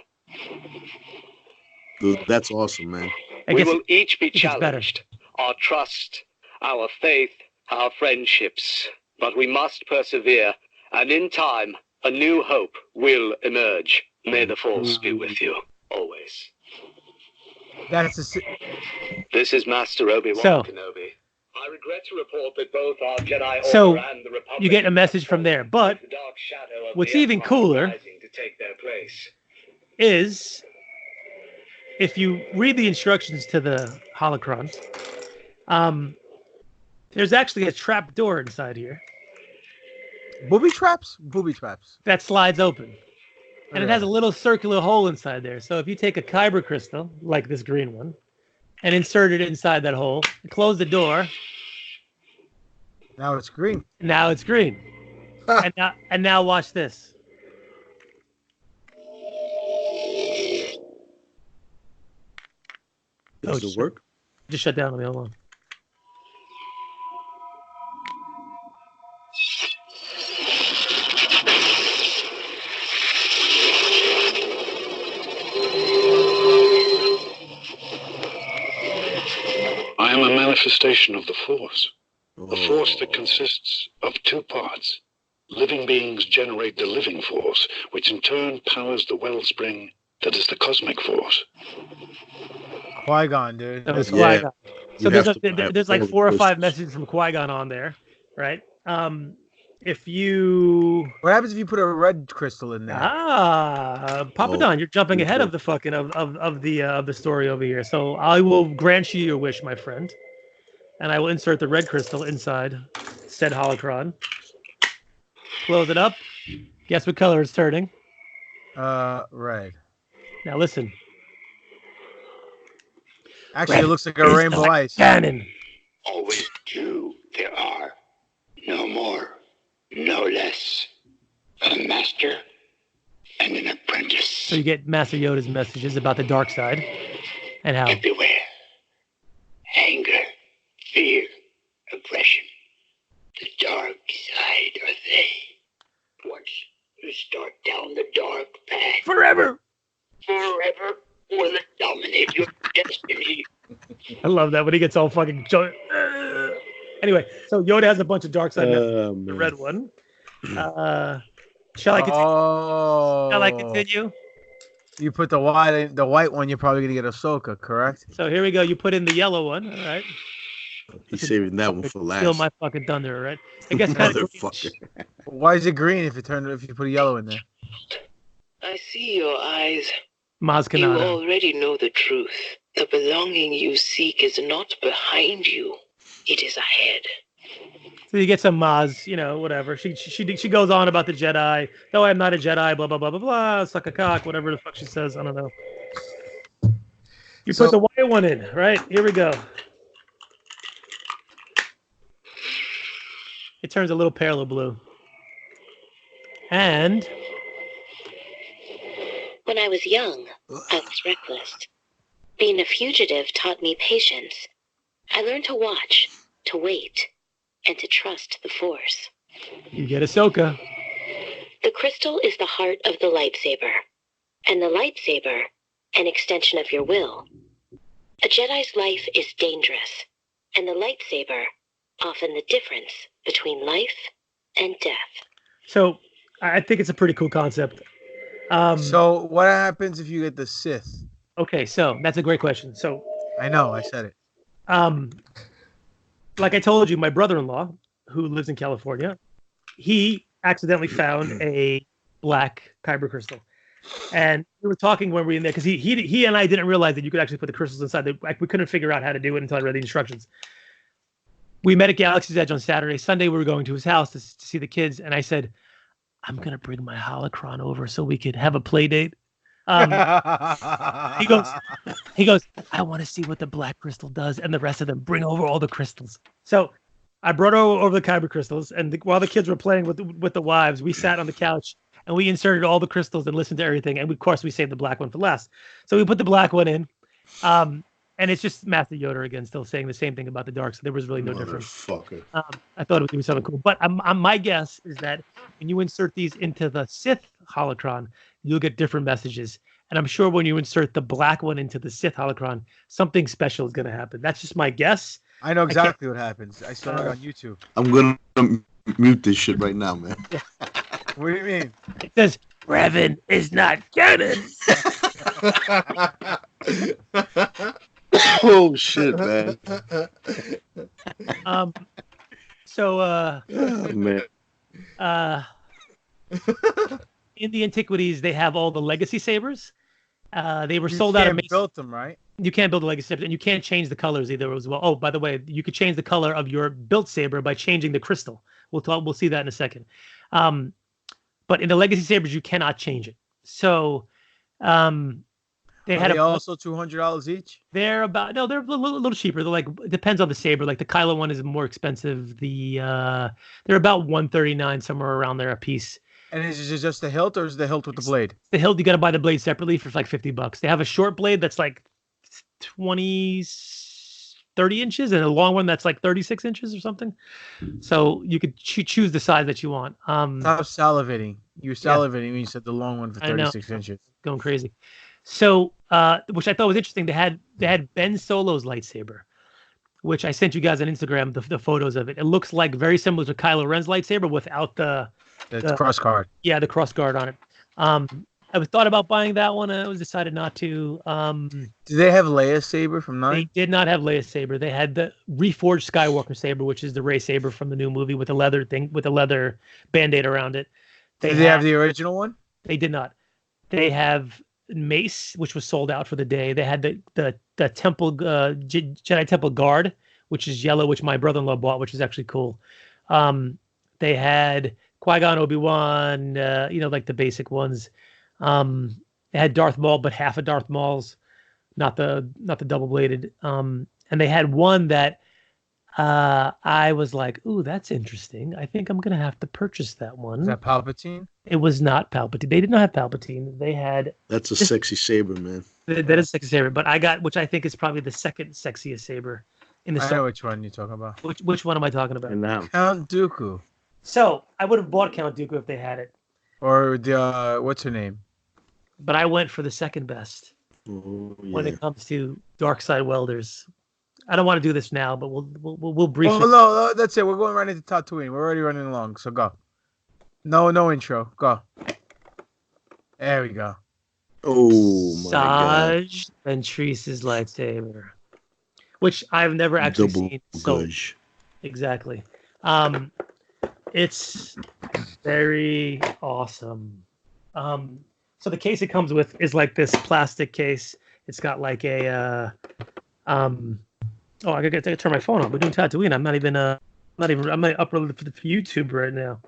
Dude, that's awesome, man. I We guess will each be it's better. challenged. Our trust, our faith, our friendships. But we must persevere, and in time, a new hope will emerge. May the Force be with you, always. That's the. This is Master Obi-Wan So- Kenobi. I regret to report that both our Jedi Order So, and the Republic you get a message from there. But with the dark shadow of what's the even Empire cooler rising to take their place. is if you read the instructions to the holocron, there's actually a trap door inside here Booby traps? Booby traps. that slides open. And it Okay. has a little circular hole inside there. So if you take a kyber crystal, like this green one, and insert it inside that hole, close the door, Now it's green. now it's green. and now watch this. Does just- it work? Just shut down on me. Hold on. I am a manifestation of the Force. The force that Oh. consists of two parts. Living beings generate the living force, which in turn powers the wellspring that is the cosmic force. Qui-Gon, dude. That was That's Yeah. Qui-Gon. You So there's have to have there's like all the 4 or 5 crystals. messages from Qui-Gon on there, right? If you What happens if you put a red crystal in there? Papa Oh, Don, you're jumping good ahead of point. the fucking of the story over here. So I will grant you your wish, my friend, and I will insert the red crystal inside said holocron. Close it up. Guess what color it's turning? Red. Now listen. Actually, Red it looks like a is rainbow the ice. Cannon. Always two there are. No more, no less. A master and an apprentice. So you get Master Yoda's messages about the dark side and how Everywhere. Anger, fear, aggression. The dark side are they. Once you start down the dark path, forever. will it dominate your destiny? I love that when he gets all fucking. Anyway, so Yoda has a bunch of dark side messages. Oh, The man. red one. Shall I continue? Oh. Shall I continue? You put the white one, you're probably gonna get Ahsoka, correct? So here we go. You put in the yellow one. All right. He's saving that one for Steal last. my fucking thunder. All right. I guess kind of. Motherfucker. Why is it green if you put a yellow in there? I see your eyes. Maz You Kanata. already know the truth. The belonging you seek is not behind you. It is ahead. So you get some Maz, whatever. She goes on about the Jedi. No, I'm not a Jedi. Blah blah blah blah blah. Suck a cock. Whatever the fuck she says. I don't know. You So- put the white one in, right? Here we go. it turns a little pale or blue. And When I was young, I was reckless. Being a fugitive taught me patience. I learned to watch, to wait, and to trust the Force. you get Ahsoka. The crystal is the heart of the lightsaber, and the lightsaber, an extension of your will. A Jedi's life is dangerous, and the lightsaber, often the difference between life and death. So I think it's a pretty cool concept. So what happens if you get the Sith? Okay, so that's a great question. So I know, I said it. Like I told you, my brother-in-law, who lives in California, he accidentally found a black kyber crystal. And we were talking when we were in there because he and I didn't realize that you could actually put the crystals inside. We couldn't figure out how to do it until I read the instructions. We met at Galaxy's Edge on Saturday. Sunday, we were going to his house to see the kids. And I said, I'm going to bring my holocron over so we could have a play date. He goes, I want to see what the black crystal does. And the rest of them bring over all the crystals. So I brought over the kyber crystals. And while the kids were playing with the wives, we sat on the couch and we inserted all the crystals and listened to everything. And of course, we saved the black one for last. So we put the black one in. And it's just Master Yoda again, still saying the same thing about the dark. So there was really no difference. I thought it would be something cool. But my guess is that when you insert these into the Sith holocron, you'll get different messages. And I'm sure when you insert the black one into the Sith holocron, something special is going to happen. That's just my guess. I know exactly what happens. I saw it on YouTube. I'm going to mute this shit right now, man. What do you mean? It says, Revan is not canon. Oh, shit, man. So, man. In the antiquities, they have all the legacy sabers. They were sold out of Mace. Built them, right? You can't build a legacy saber, and you can't change the colors either as well. Oh, by the way, you could change the color of your built saber by changing the crystal. We'll see that in a second. But in the legacy sabers, you cannot change it. So, they also $200 each. They're a little cheaper. They're like, it depends on the saber. Like the Kylo one is more expensive. They're about $139, somewhere around there a piece. And is it just the hilt, or is the hilt with the blade? The hilt, you got to buy the blade separately for like $50. They have a short blade that's like 30 inches, and a long one that's like 36 inches or something. So you could choose the size that you want. Stop salivating. You were salivating when you said the long one for 36 inches. Going crazy. So, which I thought was interesting. They had Ben Solo's lightsaber, which I sent you guys on Instagram the photos of it. It looks like very similar to Kylo Ren's lightsaber without the cross guard. Yeah, the cross guard on it. I was thought about buying that one. I was decided not to. Do they have Leia's saber from 9? They did not have Leia's saber. They had the reforged Skywalker saber, which is the Rey saber from the new movie with the leather Band-Aid around it. Did they have the original one? They did not. They have Mace, which was sold out for the day. They had the Temple Jedi Temple Guard, which is yellow, which my brother-in-law bought, which is actually cool. They had Qui-Gon, Obi-Wan, like the basic ones. They had Darth Maul, but half of Darth Maul's, not the double-bladed. And they had one that I was like, ooh, that's interesting. I think I'm going to have to purchase that one. Is that Palpatine? It was not Palpatine. They did not have Palpatine. They had... That's a sexy saber, man. That is a sexy saber. But I got, which I think is probably the second sexiest saber in the I know which one you're talking about. Which one am I talking about? Count Dooku. So, I would have bought Count Dooku if they had it. Or the, what's her name? But I went for the second best when it comes to dark side welders. I don't want to do this now, but we'll briefly. Oh no, that's it. We're going right into Tatooine. We're already running along, so go. No intro. Go. There we go. Oh my God. Saj Ventrice's lightsaber, which I've never actually seen. So exactly. It's very awesome. So the case it comes with is like this plastic case. It's got like a Oh, I gotta turn my phone on. We're doing Tatooine. I'm not uploading for YouTube right now.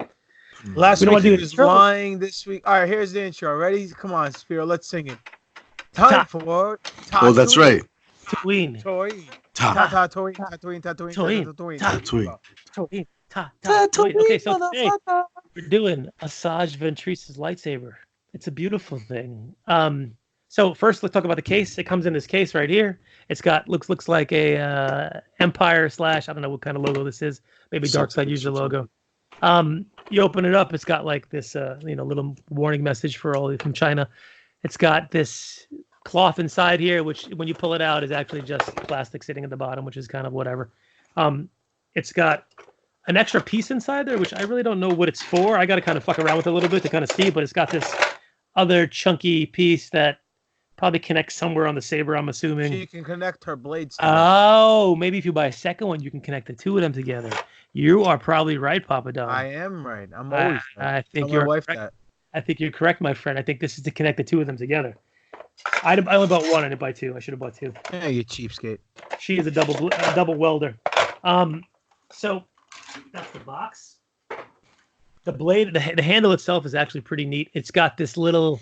Last week he was lying. This week, all right. Here's the intro. Ready? Come on, Spiro. Let's sing it. Time for Tatooine. Oh, that's right. Tatooine. Tatooine. Wait, okay, so today we're doing Asajj Ventress's lightsaber. It's a beautiful thing. So first let's talk about the case. It comes in this case right here. It's got looks like a Empire / I don't know what kind of logo this is. Maybe Darkseid used the logo. You open it up, it's got like this little warning message for all from China. It's got this cloth inside here, which when you pull it out is actually just plastic sitting at the bottom, which is kind of whatever. It's got an extra piece inside there, which I really don't know what it's for. I got to kind of fuck around with it a little bit to kind of see, but it's got this other chunky piece that probably connects somewhere on the saber, I'm assuming. So you can connect her blades. Oh, maybe if you buy a second one, you can connect the two of them together. You are probably right, Papa Don. I am right. I'm always right. I think Tell you're my wife correct. that. I think you're correct, my friend. I think this is to connect the two of them together. I only bought one. I didn't buy two. I should have bought two. Yeah, you cheapskate. She is a double welder. So that's the box. The blade, the handle itself is actually pretty neat. It's got this little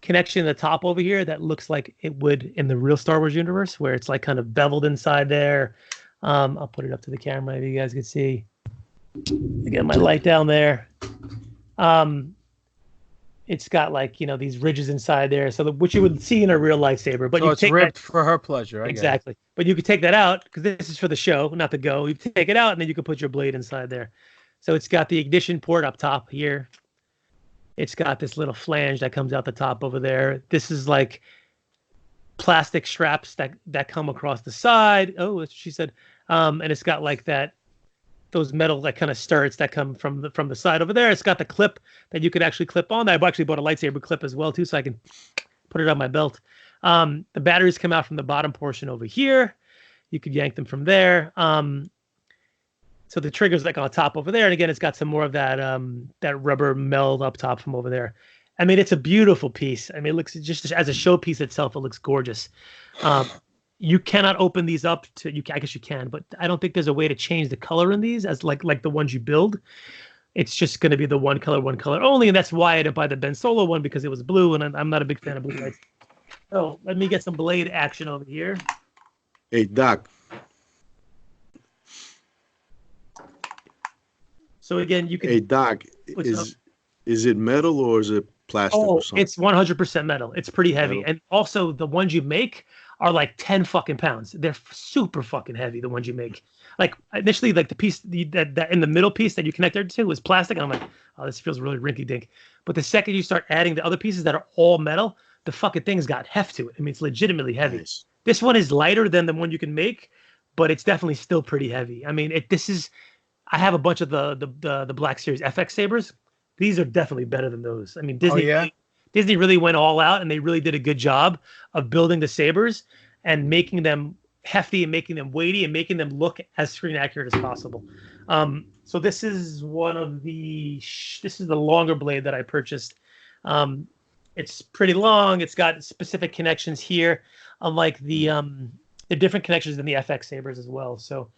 connection in the top over here that looks like it would in the real Star Wars universe, where it's like kind of beveled inside there. I'll put it up to the camera if you guys can see. I get my light down there. It's got like these ridges inside there, so which you would see in a real lightsaber. But so you it's take ribbed for her pleasure. Exactly. But you could take that out because this is for the show, not the go. You take it out and then you can put your blade inside there. So it's got the ignition port up top here. It's got this little flange that comes out the top over there. This is like plastic straps that come across the side. Oh, that's what she said. And it's got like those metal like kind of sturts that come from the side over there. It's got the clip that you could actually clip on. I've actually bought a lightsaber clip as well too, so I can put it on my belt. The batteries come out from the bottom portion over here. You could yank them from there. So the trigger's like on top over there, and again, it's got some more of that rubber meld up top from over there. I mean, it's a beautiful piece. I mean, it looks just as a showpiece itself, it looks gorgeous. You cannot open these up I guess you can, but I don't think there's a way to change the color in these as like the ones you build. It's just going to be the one color only, and that's why I didn't buy the Ben Solo one because it was blue, and I'm not a big fan of blue lights. So let me get some blade action over here. Hey, Doc. So again, you can. Hey, Doc, is it metal or is it plastic or something? It's 100% metal. It's pretty heavy. Metal. And also the ones you make are like 10 fucking pounds. They're super fucking heavy, the ones you make. Like initially, like the piece that in the middle piece that you connected to was plastic. And I'm like, oh, this feels really rinky dink. But the second you start adding the other pieces that are all metal, the fucking thing's got heft to it. I mean, it's legitimately heavy. Nice. This one is lighter than the one you can make, but it's definitely still pretty heavy. I mean, I have a bunch of the Black Series FX sabers. These are definitely better than those. I mean, Disney really went all out, and they really did a good job of building the sabers and making them hefty and making them weighty and making them look as screen accurate as possible. So this is this is the longer blade that I purchased. It's pretty long. It's got specific connections here, unlike the different connections in the FX sabers as well. So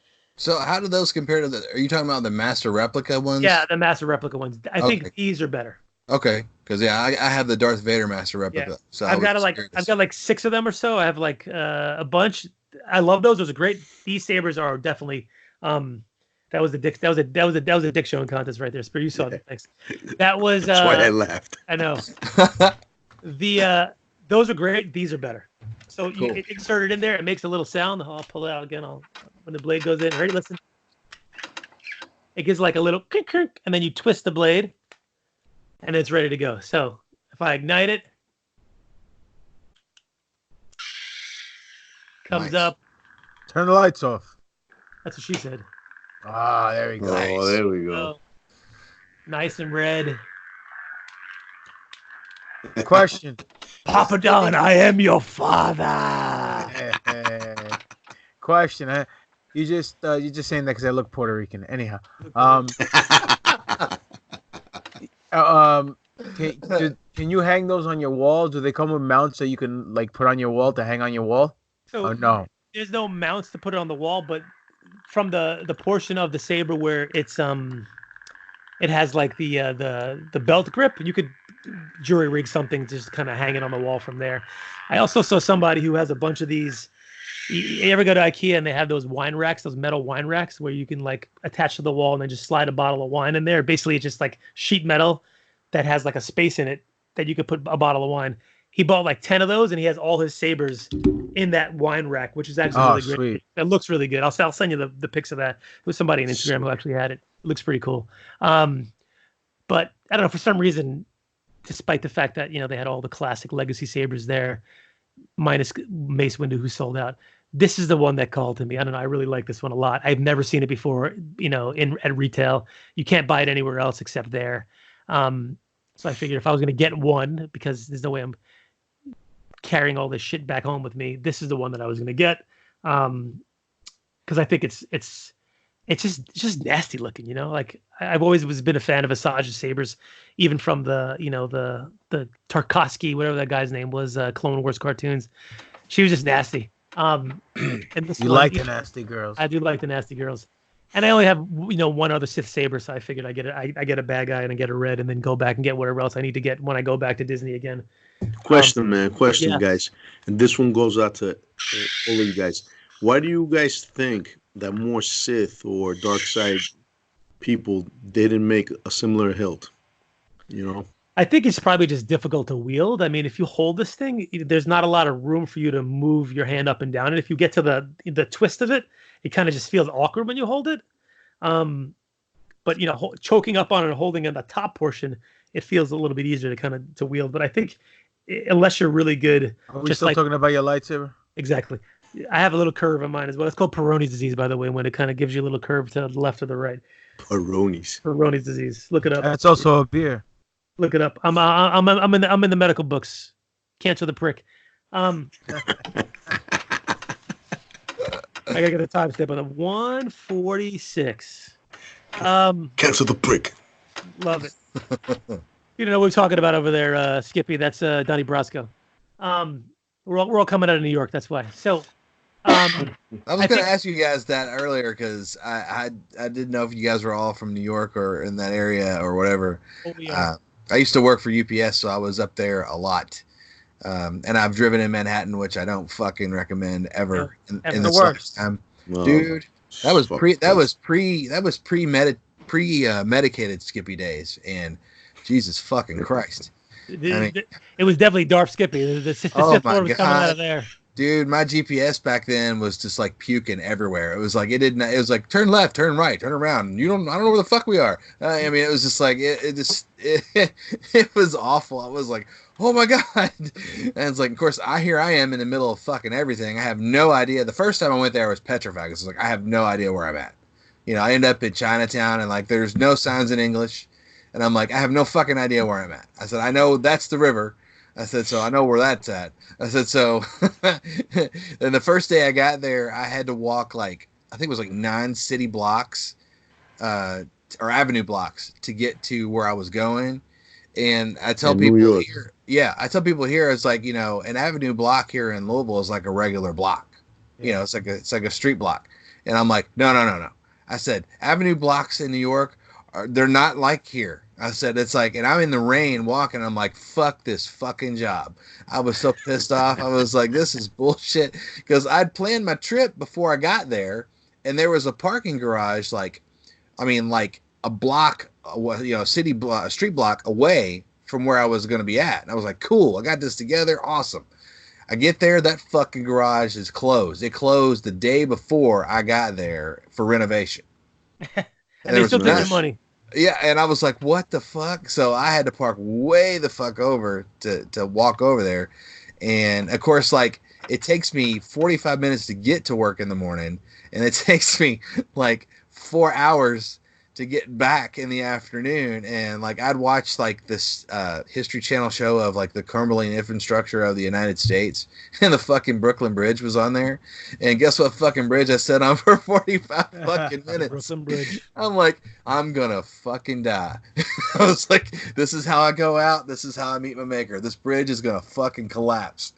how do those compare to are you talking about the Master Replica ones? Yeah, the Master Replica ones. I think these are better. Okay, because I have the Darth Vader Master Replica. Yeah. So I've got like 6 of them or so. I have like a bunch. I love those. Those are great. These sabers are definitely. That was a Dick showing contest right there. Spur, you saw that. Thanks. That was. That's why I laughed. I know. Those are great. These are better. So cool. You insert it in there. It makes a little sound. I'll pull it out again. When the blade goes in. Ready? Listen. It gives like a little kink, and then you twist the blade, and it's ready to go. So if I ignite it, comes up. Turn the lights off. That's what she said. Ah, there we go. Oh, there we go. Nice and red. Question. Papa Don, I am your father. Question. You're just saying that because I look Puerto Rican. Anyhow. Can you hang those on your wall? Do they come with mounts so you can like put on your wall to hang on your wall? So no. There's no mounts to put it on the wall, but from the portion of the saber where it's it has like the belt grip, you could jury rig something, just kind of hang it on the wall from there. I also saw somebody who has a bunch of these You ever go to IKEA and they have those wine racks, those metal wine racks where you can like attach to the wall and then just slide a bottle of wine in there? Basically, it's just like sheet metal that has like a space in it that you could put a bottle of wine. He bought like 10 of those and he has all his sabers in that wine rack, which is actually really great. Sweet. It looks really good. I'll send you the pics of that. It was somebody on Instagram who actually had it. It looks pretty cool. But I don't know, for some reason, despite the fact that, they had all the classic legacy sabers there, minus Mace Windu, who sold out, this is the one that called to me. I don't know. I really like this one a lot. I've never seen it before, at retail. You can't buy it anywhere else except there. So I figured if I was going to get one, because there's no way I'm carrying all this shit back home with me, this is the one that I was going to get. Because I think it's just nasty looking, like I've always been a fan of Asaja's sabers, even from the Tarkovsky, whatever that guy's name was, Clone Wars cartoons. She was just nasty. And this You like the nasty girls. I do like the nasty girls. And I only have, one other Sith saber, so I figured I get a bad guy and I get a red and then go back and get whatever else I need to get when I go back to Disney again. Question, yeah. guys. And this one goes out to all of you guys. Why do you guys think that more Sith or dark side people didn't make a similar hilt? I think it's probably just difficult to wield. I mean, if you hold this thing, there's not a lot of room for you to move your hand up and down. And if you get to the twist of it, it kind of just feels awkward when you hold it. But choking up on it and holding in the top portion, it feels a little bit easier to wield. But I think unless you're really good, are we still talking about your lightsaber? Exactly. I have a little curve on mine as well. It's called Peyronie's disease, by the way, when it kind of gives you a little curve to the left or the right. Peyronie's disease. Look it up. That's also a beer. Look it up. I'm in the medical books. Cancer the prick. I gotta get a timestamp on the 1:46. Cancel the prick. Love it. You know what we're talking about over there, Skippy. That's Donnie Brasco. We're all coming out of New York. That's why. So, I was going to ask you guys that earlier because I didn't know if you guys were all from New York or in that area or whatever. I used to work for UPS, so I was up there a lot. And I've driven in Manhattan, which I don't fucking recommend ever in the worst time. Well, dude, that was medicated Skippy days, and Jesus fucking Christ. It was definitely Darth Skippy. The Sith Lord was coming out of there. Dude, my GPS back then was just like puking everywhere. It was like it was like turn left, turn right, turn around. I don't know where the fuck we are. I mean, it was just like it was awful. I was like, oh my god. And it's like, of course, here I am in the middle of fucking everything. I have no idea. The first time I went there, I was petrified. It's like I have no idea where I'm at. I end up in Chinatown and like there's no signs in English, and I'm like, I have no fucking idea where I'm at. I said, I know that's the river. I said, so I know where that's at. I said, so then the first day I got there, I had to walk like, I think it was like 9 city blocks or avenue blocks to get to where I was going. And I tell people here, it's like, an avenue block here in Louisville is like a regular block. Yeah. It's like a street block. And I'm like, no. I said, avenue blocks in New York, they're not like here. I said, it's like, and I'm in the rain walking. I'm like, fuck this fucking job. I was so pissed off. I was like, this is bullshit. Because I'd planned my trip before I got there. And there was a parking garage, like a block, a street block away from where I was going to be at. And I was like, cool, I got this together. Awesome. I get there. That fucking garage is closed. It closed the day before I got there for renovation. and they still took your money. Yeah, and I was like, what the fuck? So I had to park way the fuck over to walk over there. And, of course, like, it takes me 45 minutes to get to work in the morning, and it takes me, like, 4 hours to get back in the afternoon. And, like, I'd watch, like, this History Channel show of, like, the crumbling infrastructure of the United States, and the fucking Brooklyn Bridge was on there. And guess what fucking bridge I sat on for 45 fucking minutes? Brooklyn Bridge. I'm like, I'm gonna fucking die. I was like, this is how I go out. This is how I meet my maker. This bridge is gonna fucking collapse.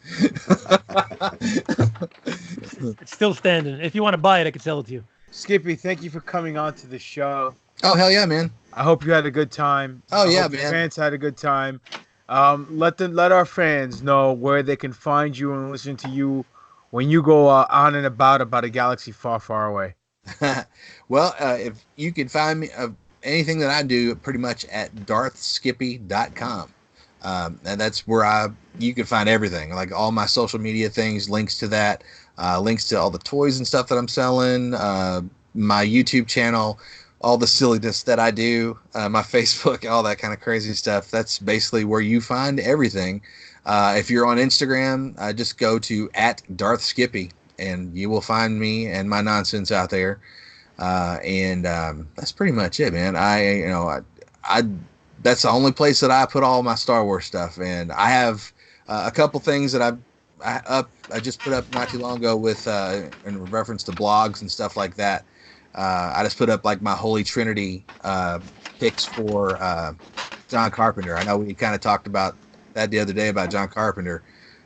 It's still standing. If you want to buy it, I can sell it to you. Skippy, thank you for coming on to the show. Oh, hell yeah, man. I hope you had a good time. Oh, yeah, man. The fans had a good time. Let our fans know where they can find you and listen to you when you go on and about a galaxy far, far away? Well, if you can find me anything that I do pretty much at darthskippy.com. And that's where you can find everything, like all my social media things, links to that, links to all the toys and stuff that I'm selling, my YouTube channel, all the silliness that I do, my Facebook, all that kind of crazy stuff. That's basically where you find everything. If you're on Instagram, just go to @DarthSkippy and you will find me and my nonsense out there. And that's pretty much it, man. I that's the only place that I put all my Star Wars stuff. And I have a couple things that I just put up not too long ago with in reference to blogs and stuff like that. I just put up like my Holy Trinity picks for John Carpenter. I know we kind of talked about that the other day about John Carpenter.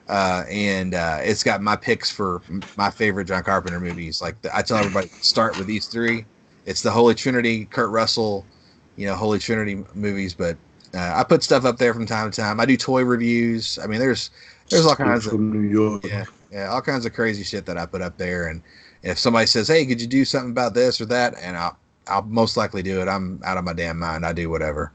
And it's got my picks for my favorite John Carpenter movies. Like I tell everybody, start with these three. It's the Holy Trinity, Kurt Russell, Holy Trinity movies. But I put stuff up there from time to time. I do toy reviews. I mean, there's all kinds of New York. Yeah, all kinds of crazy shit that I put up there. And if somebody says, "Hey, could you do something about this or that?" and I'll most likely do it. I'm out of my damn mind. I do whatever.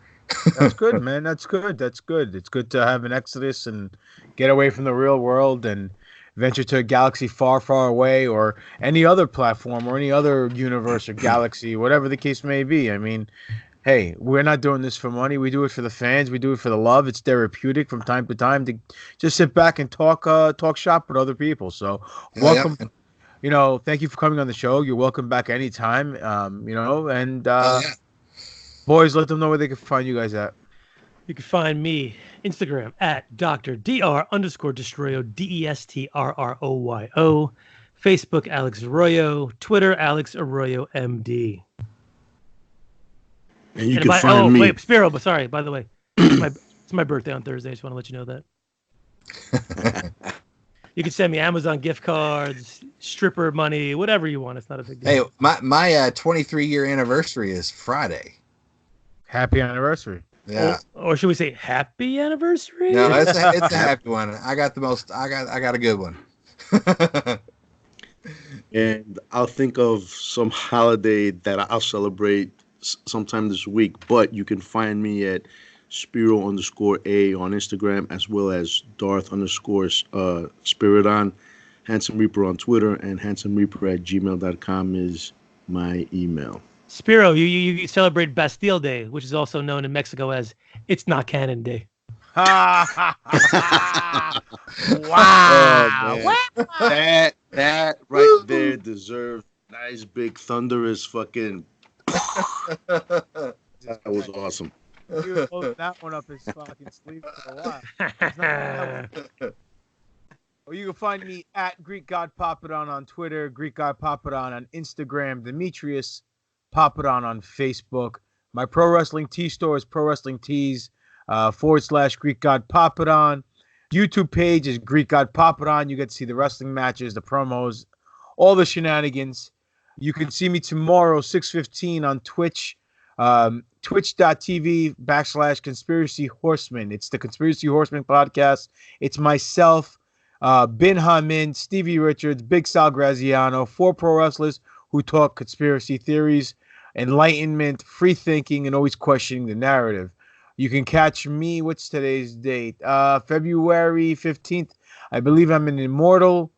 That's good, man. That's good. That's good. It's good to have an exodus and get away from the real world and venture to a galaxy far, far away, or any other platform or any other universe or galaxy, whatever the case may be. I mean, hey, we're not doing this for money. We do it for the fans. We do it for the love. It's therapeutic from time to time to just sit back and talk shop with other people. So welcome. Yeah. Thank you for coming on the show. You're welcome back anytime. Boys, let them know where they can find you guys at. You can find me Instagram at Dr.Dr_Destroyo, DESTRROYO. Facebook, Alex Arroyo. Twitter, Alex Arroyo MD. And you can find me. Wait, Spiro, but sorry, by the way. It's my birthday on Thursday. I just want to let you know that. You can send me Amazon gift cards, stripper money, whatever you want. It's not a big deal. Hey, my 23-year anniversary is Friday. Happy anniversary. Yeah. Or should we say happy anniversary? No, it's a happy one. I got a good one. And I'll think of some holiday that I'll celebrate sometime this week. But you can find me at Spiro_A on Instagram, as well as Darth_Spiridon, Handsome Reaper on Twitter, and handsomereaper@gmail.com is my email. Spiro, you celebrate Bastille Day, which is also known in Mexico as It's Not Canon Day. Wow. Oh, that right there deserves nice big thunderous fucking. That was awesome. You were holding that one up his fucking sleeve for a while. It's not Or you can find me at Greek God Papadon on Twitter, Greek God Papadon on Instagram, Demetrius Papadon on Facebook. My pro wrestling tee store is Pro Wrestling Tees / Greek God Papadon. YouTube page is Greek God Papadon. You get to see the wrestling matches, the promos, all the shenanigans. You can see me tomorrow, 6:15 on Twitch. Twitch.tv / Conspiracy Horseman. It's the Conspiracy Horseman podcast. It's myself, Bin Hamin, Stevie Richards, Big Sal Graziano, 4 pro wrestlers who talk conspiracy theories, enlightenment, free thinking, and always questioning the narrative. You can catch me. What's today's date? February 15th. I believe I'm in Immortal.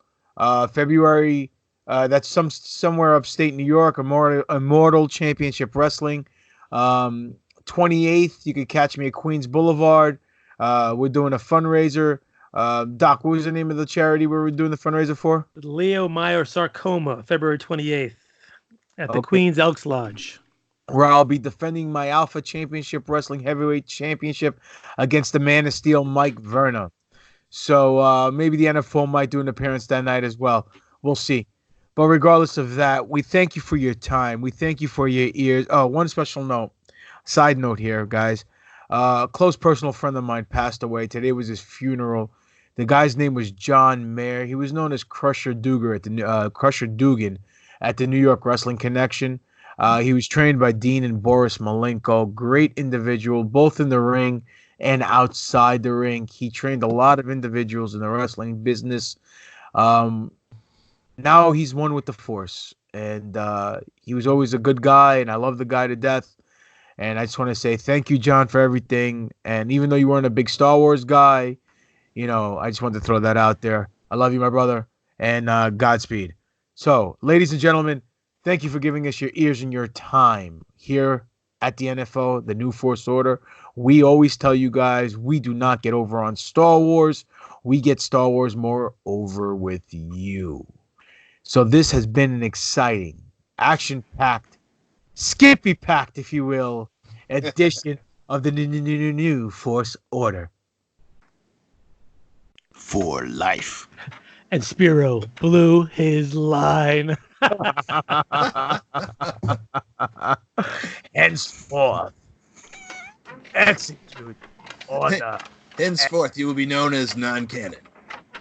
February. That's somewhere upstate New York. Immortal Championship Wrestling. 28th. You can catch me at Queens Boulevard. We're doing a fundraiser. Doc, what was the name of the charity we were doing the fundraiser for? Leo Meyer Sarcoma, February 28th. At the Queens Elks Lodge. Where I'll be defending my Alpha Championship Wrestling Heavyweight Championship against the Man of Steel, Mike Verna. So maybe the NFL might do an appearance that night as well. We'll see. But regardless of that, we thank you for your time. We thank you for your ears. Oh, one special note. Side note here, guys. A close personal friend of mine passed away. Today was his funeral. The guy's name was John Mayer. He was known as Crusher Dugan at the New York Wrestling Connection. He was trained by Dean and Boris Malenko. Great individual, both in the ring and outside the ring. He trained a lot of individuals in the wrestling business. now he's one with the Force. And he was always a good guy, and I love the guy to death. And I just want to say thank you, John, for everything. And even though you weren't a big Star Wars guy, I just wanted to throw that out there. I love you, my brother, and Godspeed. So, ladies and gentlemen, thank you for giving us your ears and your time here at the NFO, the New Force Order. We always tell you guys we do not get over on Star Wars. We get Star Wars more over with you. So this has been an exciting, action-packed, Skippy-packed, if you will, edition of the new Force Order. For life. And Spiro blew his line. Henceforth, execute order. Henceforth, you will be known as non-canon.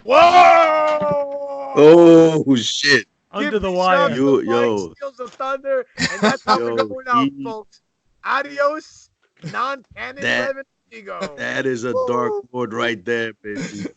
Whoa! Oh shit! Under the Skippy wire. shoves Yo, the yo. mic, steals the thunder, and that's how we're Yo, going out, he- folks. Adios, non-canon That- Revan Ego. That is a dark lord right there, baby.